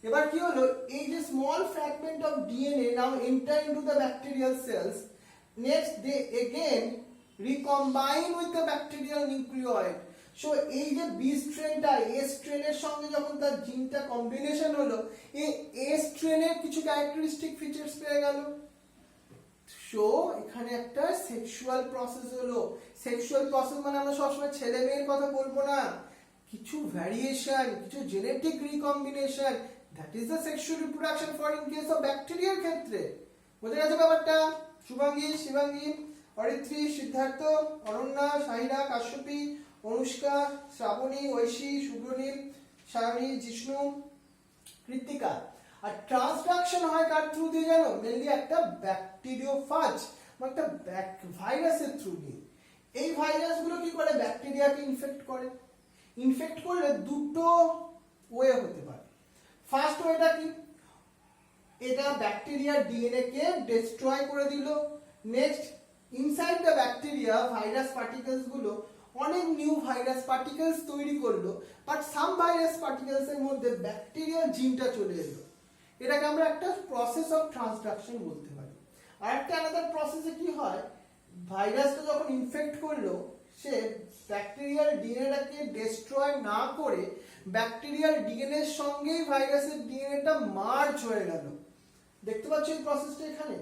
এবার কি হলো? এই যে small fragment of DNA now enter into the bacterial cells, next they again recombine with the bacterial nucleoid. So এই যে বি স্ট্রেনটা এ স্ট্রেনের সঙ্গে যখন তার জিনটা কম্বিনেশন হলো, এই এ স্ট্রেনের কিছু ক্যারেক্টারিস্টিক ফিচার্স পেয়ে গেল। সো এখানে একটা সেক্সুয়াল প্রসেস হলো। সেক্সুয়াল প্রসেস মানে আমরা সবসময় ছেলে মেয়ের কথা বলবো না, কিছু ভ্যারিয়েশন, কিছু genetic recombination, that is the sexual reproduction for in case of ব্যাকটেরিয়ার ক্ষেত্রে। বোঝা গেছে ব্যাপারটা? শুভাঙ্গী, শিবাঙ্গী, অরিত্রী, সিদ্ধার্থ, অরণ্যা, সাহিরা, কাশ্যপী, অনুষ্কা, শ্রাবণী, ঐশী, সুব্রনীল, সায়নী, জিষ্ণু, কৃত্তিকা। আর ট্রান্সডাকশন হয় কার থ্রু দিয়ে জানো? মেনলি একটা ব্যাকটেরিওফাজ, মানে একটা ভাইরাসের থ্রু দিয়ে। এই ভাইরাসগুলো কি করে? ব্যাকটেরিয়াকে ইনফেক্ট করে। ইনফেক্ট করলে দুটো ওয়ে হতে পারে। ফার্স্ট ওয়েটা কি? এটা ব্যাকটেরিয়ার ডিএনএ কে ডিস্ট্রয় করে দিল। Next, inside the bacteria virus particles গুলো অনেক নিউ ভাইরাস পার্টিকেলস তৈরি করলো, বাট সাম ভাইরাস পার্টিকেলস এর মধ্যে ব্যাকটেরিয়াল জিনটা চলে এলো। এটাকে আমরা একটা প্রসেস অফ ট্রান্সডাকশন বলতে পারি। আর একটা আলাদা প্রসেসে কি হয়? ভাইরাসটা যখন ইনফেক্ট করলো, সে ব্যাকটেরিয়াল ডিএনএটাকে ডিস্ট্রয় না করে ব্যাকটেরিয়াল ডিএনএ এর সঙ্গেই ভাইরাসের ডিএনএটা মার্জ হয়ে গেল। দেখতে পাচ্ছ এই প্রসেসটা এখানে?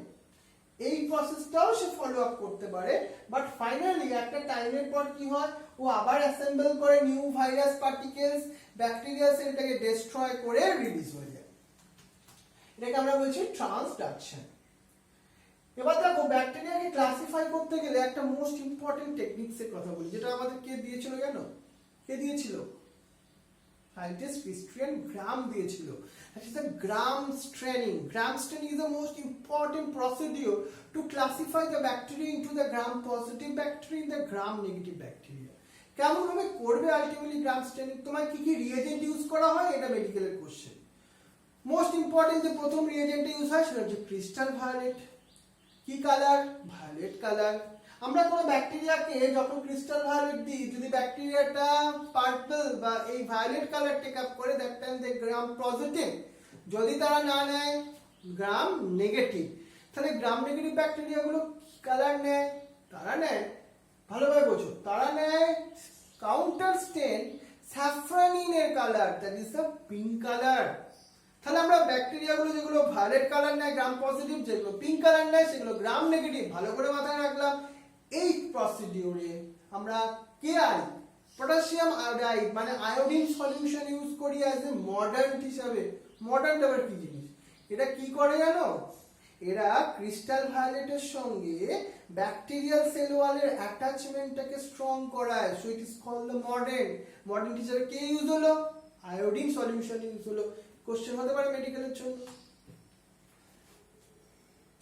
এই প্রসেসটাও সে ফলো আপ করতে পারে, বাট ফাইনালি একটা টাইমের পর কি হয়? ও আবার অ্যাসেম্বল করে নিউ ভাইরাস পার্টিকেলস, ব্যাকটেরিয়া সেলটাকে ডিস্ট্রয় করে রিলিজ হয়ে যায়। এটাকে আমরা বলছি ট্রান্সডাকশন। ক্লাসিফাই করতে গেলে একটা মোস্ট ইম্পর্টেন্ট টেকনিক্সের কথা বলি, যেটা আমাদের কে দিয়েছিল জানো? কে দিয়েছিল? সায়েন্টিস্ট ক্রিস্টিয়ান গ্রাম দিয়েছিল। That is the Gram staining. Gram staining is the most important procedure to classify the bacteria into the gram positive bacteria and the gram negative bacteria. কেমন ভাবে করবে আলটিমেটলি গ্রাম স্টেনিং? তোমার কি কি রিয়েজেন্ট ইউজ করা হয়, এটা মেডিকেলের কোশ্চেন। মোস্ট ইম্পর্টেন্ট যে প্রথম রিয়েজেন্ট ইউজ হয় সেটা হচ্ছে ক্রিস্টাল ভায়োলেট। কি কালার? Violet colour. আমরা কোনো ব্যাকটেরিয়াকে যখন ক্রিস্টাল ভায়োলেট দিই, যদি ব্যাকটেরিয়াটা পার্পল বা এই ভায়োলেট কালার টেক আপ করে, that time they gram positive. যদি তারা না নেয় গ্রাম নেগেটিভ, তাহলে গ্রাম নেগেটিভ ব্যাকটেরিয়াগুলো কি কালার নেয়? তারা নেয়, ভালোভাবে বোঝো, তারা নেয় কাউন্টার স্টেন স্যাফরানিনের colour, that is the pink colour. তাহলে আমরা ব্যাকটেরিয়াগুলো যেগুলো ভায়োলেট কালার নেয় গ্রাম পজিটিভ, যেগুলো পিঙ্ক কালার নেয় সেগুলো গ্রাম নেগেটিভ। ভালো করে মাথায় রাখলাম। এই প্রসিডিউরে আমরা কেআই পটাশিয়াম আয়োডাইড মানে আয়োডিন সলিউশন ইউজ করি অ্যাজ এ মডার্ন হিসাবে। মডার্ন আবার কি জিনিস? এটা কি করে জানো? এরা ক্রিস্টাল ভায়োলেটের সঙ্গে ব্যাকটেরিয়াল সেল ওয়ালের অ্যাটাচমেন্টটাকে স্ট্রং করায়। So it is called the মডার্ন। মডার্ন হিসাবে কে ইউজ হলো? আয়োডিন সলিউশন ইউজ হলো। কোশ্চেন হতে পারে মেডিকেলের জন্য।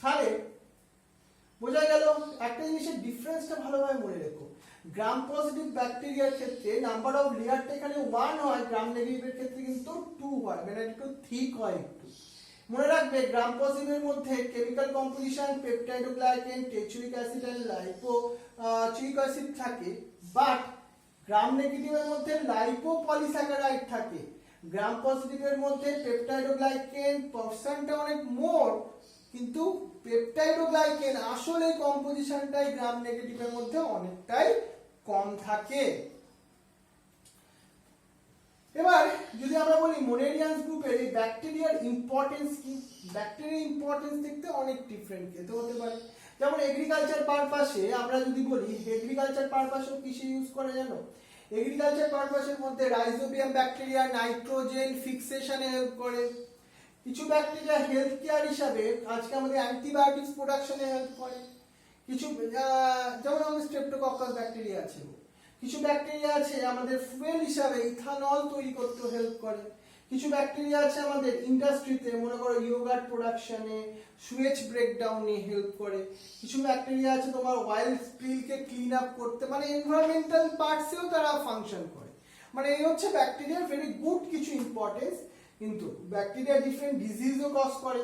তাহলে বোঝা গেল একটা জিনিসের ডিফারেন্সটা ভালোভাবে মনে রেখো। গ্রাম পজিটিভ ব্যাকটেরিয়ার ক্ষেত্রে নাম্বার অফ লেয়ারটা এখানে 1 হয়, গ্রাম নেগেটিভের ক্ষেত্রে কিন্তু 2 হয়, মানে একটু থিক হয় একটু। মনে রাখবে গ্রাম পজিটিভের মধ্যে chemical composition peptidoglycan, teichoic acid and lipoteichoic acid থাকে, বাট গ্রাম নেগেটিভের মধ্যে লাইপোপলিস্যাকারাইড থাকে। গ্রাম পজিটিভের মধ্যে পেপটাইডোগ্লাইকেন পার্সেন্টটা অনেক মোর, কিন্তু পেপটাইডোগ্লাইকেন আসলে কম্পোজিশনটাই গ্রাম নেগেটিভের মধ্যে অনেকটাই কম থাকে। এবার যদি আমরা বলি মোনেরিয়ান্স গ্রুপের এই ব্যাকটেরিয়ার ইম্পর্টেন্স কি? ব্যাকটেরিয়ার ইম্পর্টেন্স দেখতে অনেক ডিফারেন্ট হতে পারে। যেমন এগ্রিকালচার পারপাসে আমরা যদি বলি, এগ্রিকালচার পারপাসেও কিসে ইউজ করে জানো? এগ্রিকালচার পারপাসের মধ্যে রাইজোবিয়াম ব্যাকটেরিয়া নাইট্রোজেন ফিক্সেশনে হেল্প করে। কিছু ব্যাকটেরিয়া হেলথ কেয়ার হিসাবে আজকে আমাদের অ্যান্টিবায়োটিক্স প্রোডাকশনে হেল্প করে। কিছু যেমন আমাদের স্ট্রেপ্টোকক্কাস ব্যাকটেরিয়া আছে, কিছু ব্যাকটেরিয়া আছে আমাদের ফুয়েল হিসাবে ইথানল তৈরি করতে হেল্প করে। কিছু ব্যাকটেরিয়া আছে আমাদের ইন্ডাস্ট্রিতে, মনে করো ইয়োগার্ট প্রোডাকশনে, সুয়েজ ব্রেকডাউনে হেল্প করে। কিছু ব্যাকটেরিয়া আছে তোমার অয়েল স্পিলকে ক্লিন আপ করতে, মানে এনভায়রনমেন্টাল পার্টসেও তারা ফাংশন করে। মানে এই হচ্ছে ব্যাকটেরিয়ার ভেরি গুড কিছু ইম্পর্টেন্স। কিন্তু ব্যাকটেরিয়া ডিফারেন্ট ডিজিজও কজ করে।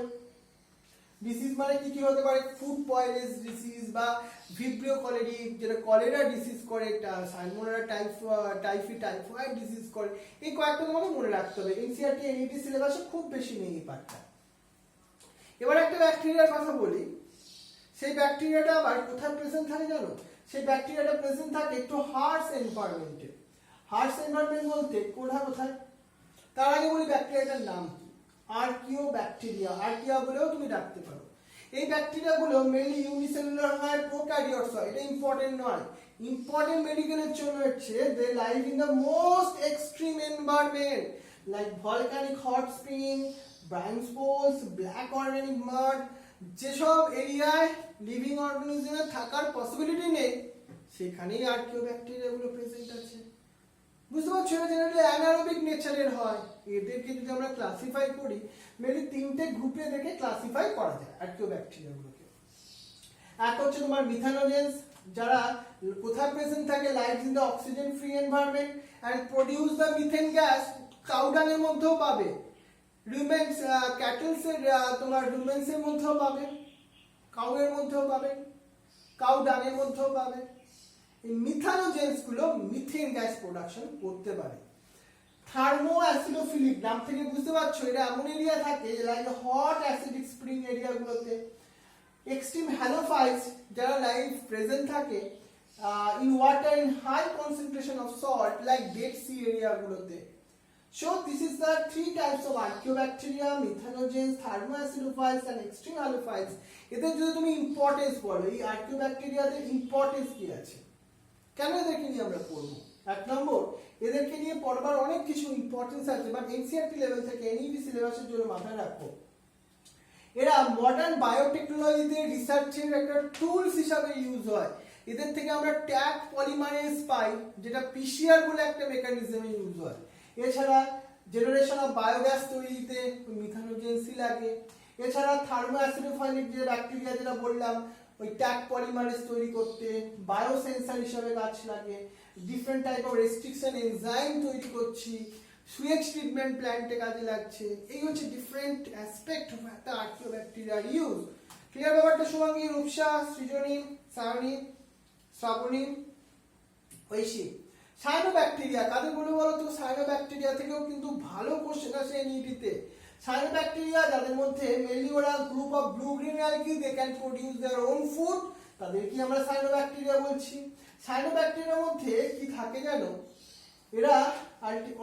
ডিজিজ মানে কি কি হতে পারে? ফুড পয়জনিং ডিজিজ বা ভিব্রিও কলেরিক, যেটা কলেরা ডিজিজ করে, সালমোনেলা টাইফয়েড ডিজিজ করে। এই কয়েকটা তোমাকে মনে রাখতে হবে। এনসিইআরটি এনইটি সিলেবাসে খুব বেশি নেই এই পার্টটা। এবার একটা ব্যাকটেরিয়ার কথা বলি। সেই ব্যাকটেরিয়াটা আবার কোথায় প্রেজেন্ট থাকে জানো? সেই ব্যাকটেরিয়াটা প্রেজেন্ট থাকে একটু হার্শ এনভায়রনমেন্টে। হার্শ এনভায়রনমেন্ট বলতে কোথায়? তার আগে বলি ব্যাকটেরিয়াটার নাম কি? আর্কিও ব্যাকটেরিয়া, আর্কিয়া বলেও তুমি ডাকতে পারো। এই ব্যাকটেরিয়াগুলো মেইনলি ইউনিসেলুলার হয়, প্রোক্যারিওটস হয়। এটা ইম্পর্টেন্ট নয়। ইম্পর্টেন্ট মেডিকেলের জন্য হচ্ছে they live in the most extreme environment like volcanic hot spring, brine spores, black organic mud. যেসব এরিয়ায় লিভিং অর্গানিজমের থাকার পসিবিলিটি নেই, সেখানেই আর্কিও ব্যাকটেরিয়াগুলো প্রেজেন্ট আছে। বুঝতে পারছো? এটা জেনারেলি অ্যানারোবিক নেচারের হয়। এদেরকে যদি আমরা ক্লাসিফাই করি, মেনলি 3টে গ্রুপে দেখে ক্লাসিফাই করা যায় আর্কিও ব্যাকটেরিয়াগুলোকে। এক হচ্ছে তোমার মিথানোজেন্স, যারা কোথায় প্রেজেন্ট থাকে? Lives in the oxygen free environment and produce the methane gas. কাউডাংয়ের মধ্যেও পাবে, রুমেন্স ক্যাটেলসের তোমার রুমেন্সের মধ্যেও পাবে, কাউয়ের মধ্যেও পাবে, কাউডাংয়ের মধ্যেও পাবে। এই মিথানোজেন্স গুলো মিথেন গ্যাস প্রোডাকশন করতে পারে। থার্মো অ্যাসিডোফিলিক, নাম থেকে বুঝতে পারছো এটা এমন এরিয়া থাকে লাইক হট অ্যাসিডিক স্প্রিং এরিয়াগুলোতে। এক্সট্রিম হ্যালোফাইটস, যারা লাইভ প্রেজেন্ট থাকে in water in high concentration of salt like Dead Sea এরিয়াগুলোতে। So this is the 3 types of archaebacteria: methanogens, thermoacidophiles and extreme halophytes. এদের যদি তুমি importance বলো, এই আর্কিওব্যাকটেরিয়াদের importance কি আছে, কেন এদেরকে নিয়ে আমরা পড়বো? 1 নম্বর, এদেরকে নিয়ে পড়বার অনেক কিছু ইম্পর্টেন্স আছে, বাট এনসিইআরটি লেভেল থেকে এনইডি সিলেবাসের জন্য মাথায় রাখো এরা মডার্ন বায়োটেকনোলজিতে রিসার্চের একটা টুলস হিসাবে ইউজ হয়। এদের থেকে আমরা ট্যাগ পলিমারেজ পাই, যেটা পিসিআর বলে একটা মেকানিজমে ইউজ হয়। এছাড়া জেনারেশন অফ বায়োগ্যাস তৈরিতে মিথানোজেন্সি লাগে। এছাড়া থার্মো অ্যাসিডোফাইলিক যে ব্যাকটেরিয়া যেটা বললাম, ওই ট্যাগ পলিমারেজ তৈরি করতে বায়োসেন্সর হিসাবে কাজ লাগে। Different type of restriction enzyme তৈরি করছি, সুয়েজ ট্রিটমেন্ট প্ল্যান্টে কাজে লাগছে। এই হচ্ছে ডিফারেন্ট অ্যাসপেক্ট অফ একটা আর্কিওব্যাকটেরিয়ার ইউজ। ক্লিয়ার ব্যাপারটা? শুভাঙ্গী, রূপসা, সৃজনী, সায়নী, শ্রাবণী, ঐশী। সায়ানোব্যাকটেরিয়া কাদের বলে বলো তো? সায়ানোব্যাকটেরিয়া থেকেও কিন্তু ভালো কোশ্চেন আসে এনইটিতে। সায়ানোব্যাকটেরিয়া যাদের মধ্যে মেনলি ওরা group of blue green algae, they can produce their own food, তাদেরকে আমরা সায়ানোব্যাকটেরিয়া বলছি। সায়ানোব্যাকটেরিয়ার মধ্যে কি থাকে জানো? এরা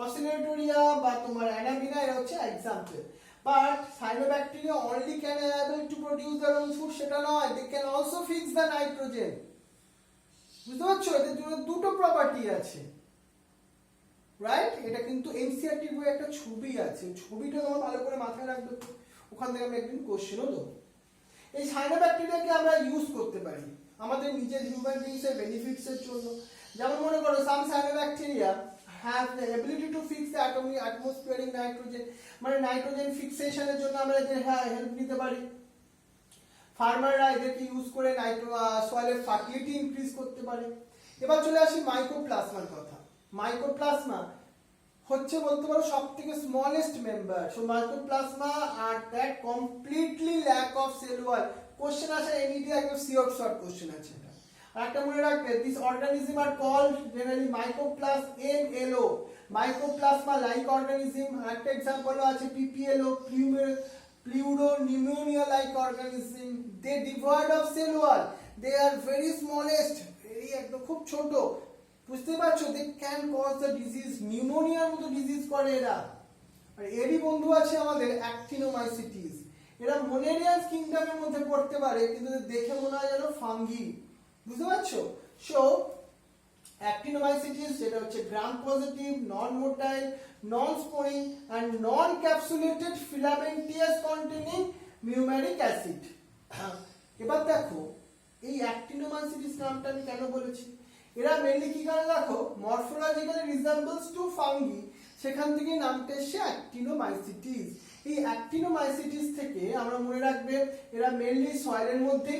অসিলেটোরিয়া বা তোমার অ্যানামিনা, এরা হচ্ছে example. But cyanobacteria only can able to produce their own food সেটা নয়, they can also fix the nitrogen. বুঝতে পারছো? এদের জন্য দুটো প্রপার্টি আছে, রাইট? এটা কিন্তু এনসিইআরটি বইয়ে একটা ছবি আছে, ছবিটা তোমার ভালো করে মাথায় রাখবে, ওখান থেকে আমি একদিন কোশ্চেনও দেবো। এই সায়ানোব্যাকটেরিয়াকে আমরা ইউজ করতে পারি আমাদের নিজের হিউম্যান বিংসের বেনিফিটসের জন্য। যেমন মনে করো, some cyanobacteria have the ability to fix the atmospheric nitrogen, মানে নাইট্রোজেন ফিক্সেশনের জন্য আমরা এদের হেল্প নিতে পারি। ফার্মাররা এদেরকে ইউজ করে সয়েলের ফার্টিলিটি ইনক্রিজ করতে পারে। এবার চলে আসি মাইকোপ্লাজমার কথা। মাইকোপ্লাজমা হচ্ছে বলতে পারো সব থেকে smallest member. So mycoplasma are that completely lack of cell wall. Question আসে এনইডি, একদম শিওর শর্ট কোশ্চেন আছে এটা। আর একটা মনে রাখবে, this organism are called generally mycoplasma, mycoplasma like organism. একটা এক্সাম্পল আছে PPLO, Pseudomonas like organism. They devoid of cell wall. They are very smallest, very একদম খুব ছোট। বুঝতে পারছো? They can cause the disease, নিউমোনিয়ার মতো ডিজিজ করে এরা। আর এরই বন্ধু আছে আমাদের অ্যাক্টিনোমাইসিটিস। এরা মোনেরিয়াস কিংডমের মধ্যে পড়তে পারে, কিন্তু দেখে মনে হয় যেন ফাঙ্গি। বুঝতে পারছো? সো অ্যাক্টিনোমাইসিটিস যেটা হচ্ছে gram positive, non motile, non sporing and non capsulated filamentous containing muramic acid. এবার দেখো, এই অ্যাক্টিনোমাইসিটিস নামটা আমি কেন বলেছি? এরা মেনলি কি করে দেখো, মরফোলজিক্যালি রিজেম্বলস টু ফাঙ্গি, সেখান থেকে নামটা এসে অ্যাক্টিনোমাইসিটিস। এই অ্যাক্টিনোমাইসিটিস থেকে আমরা মনে রাখবে এরা মেনলি সয়েলের মধ্যে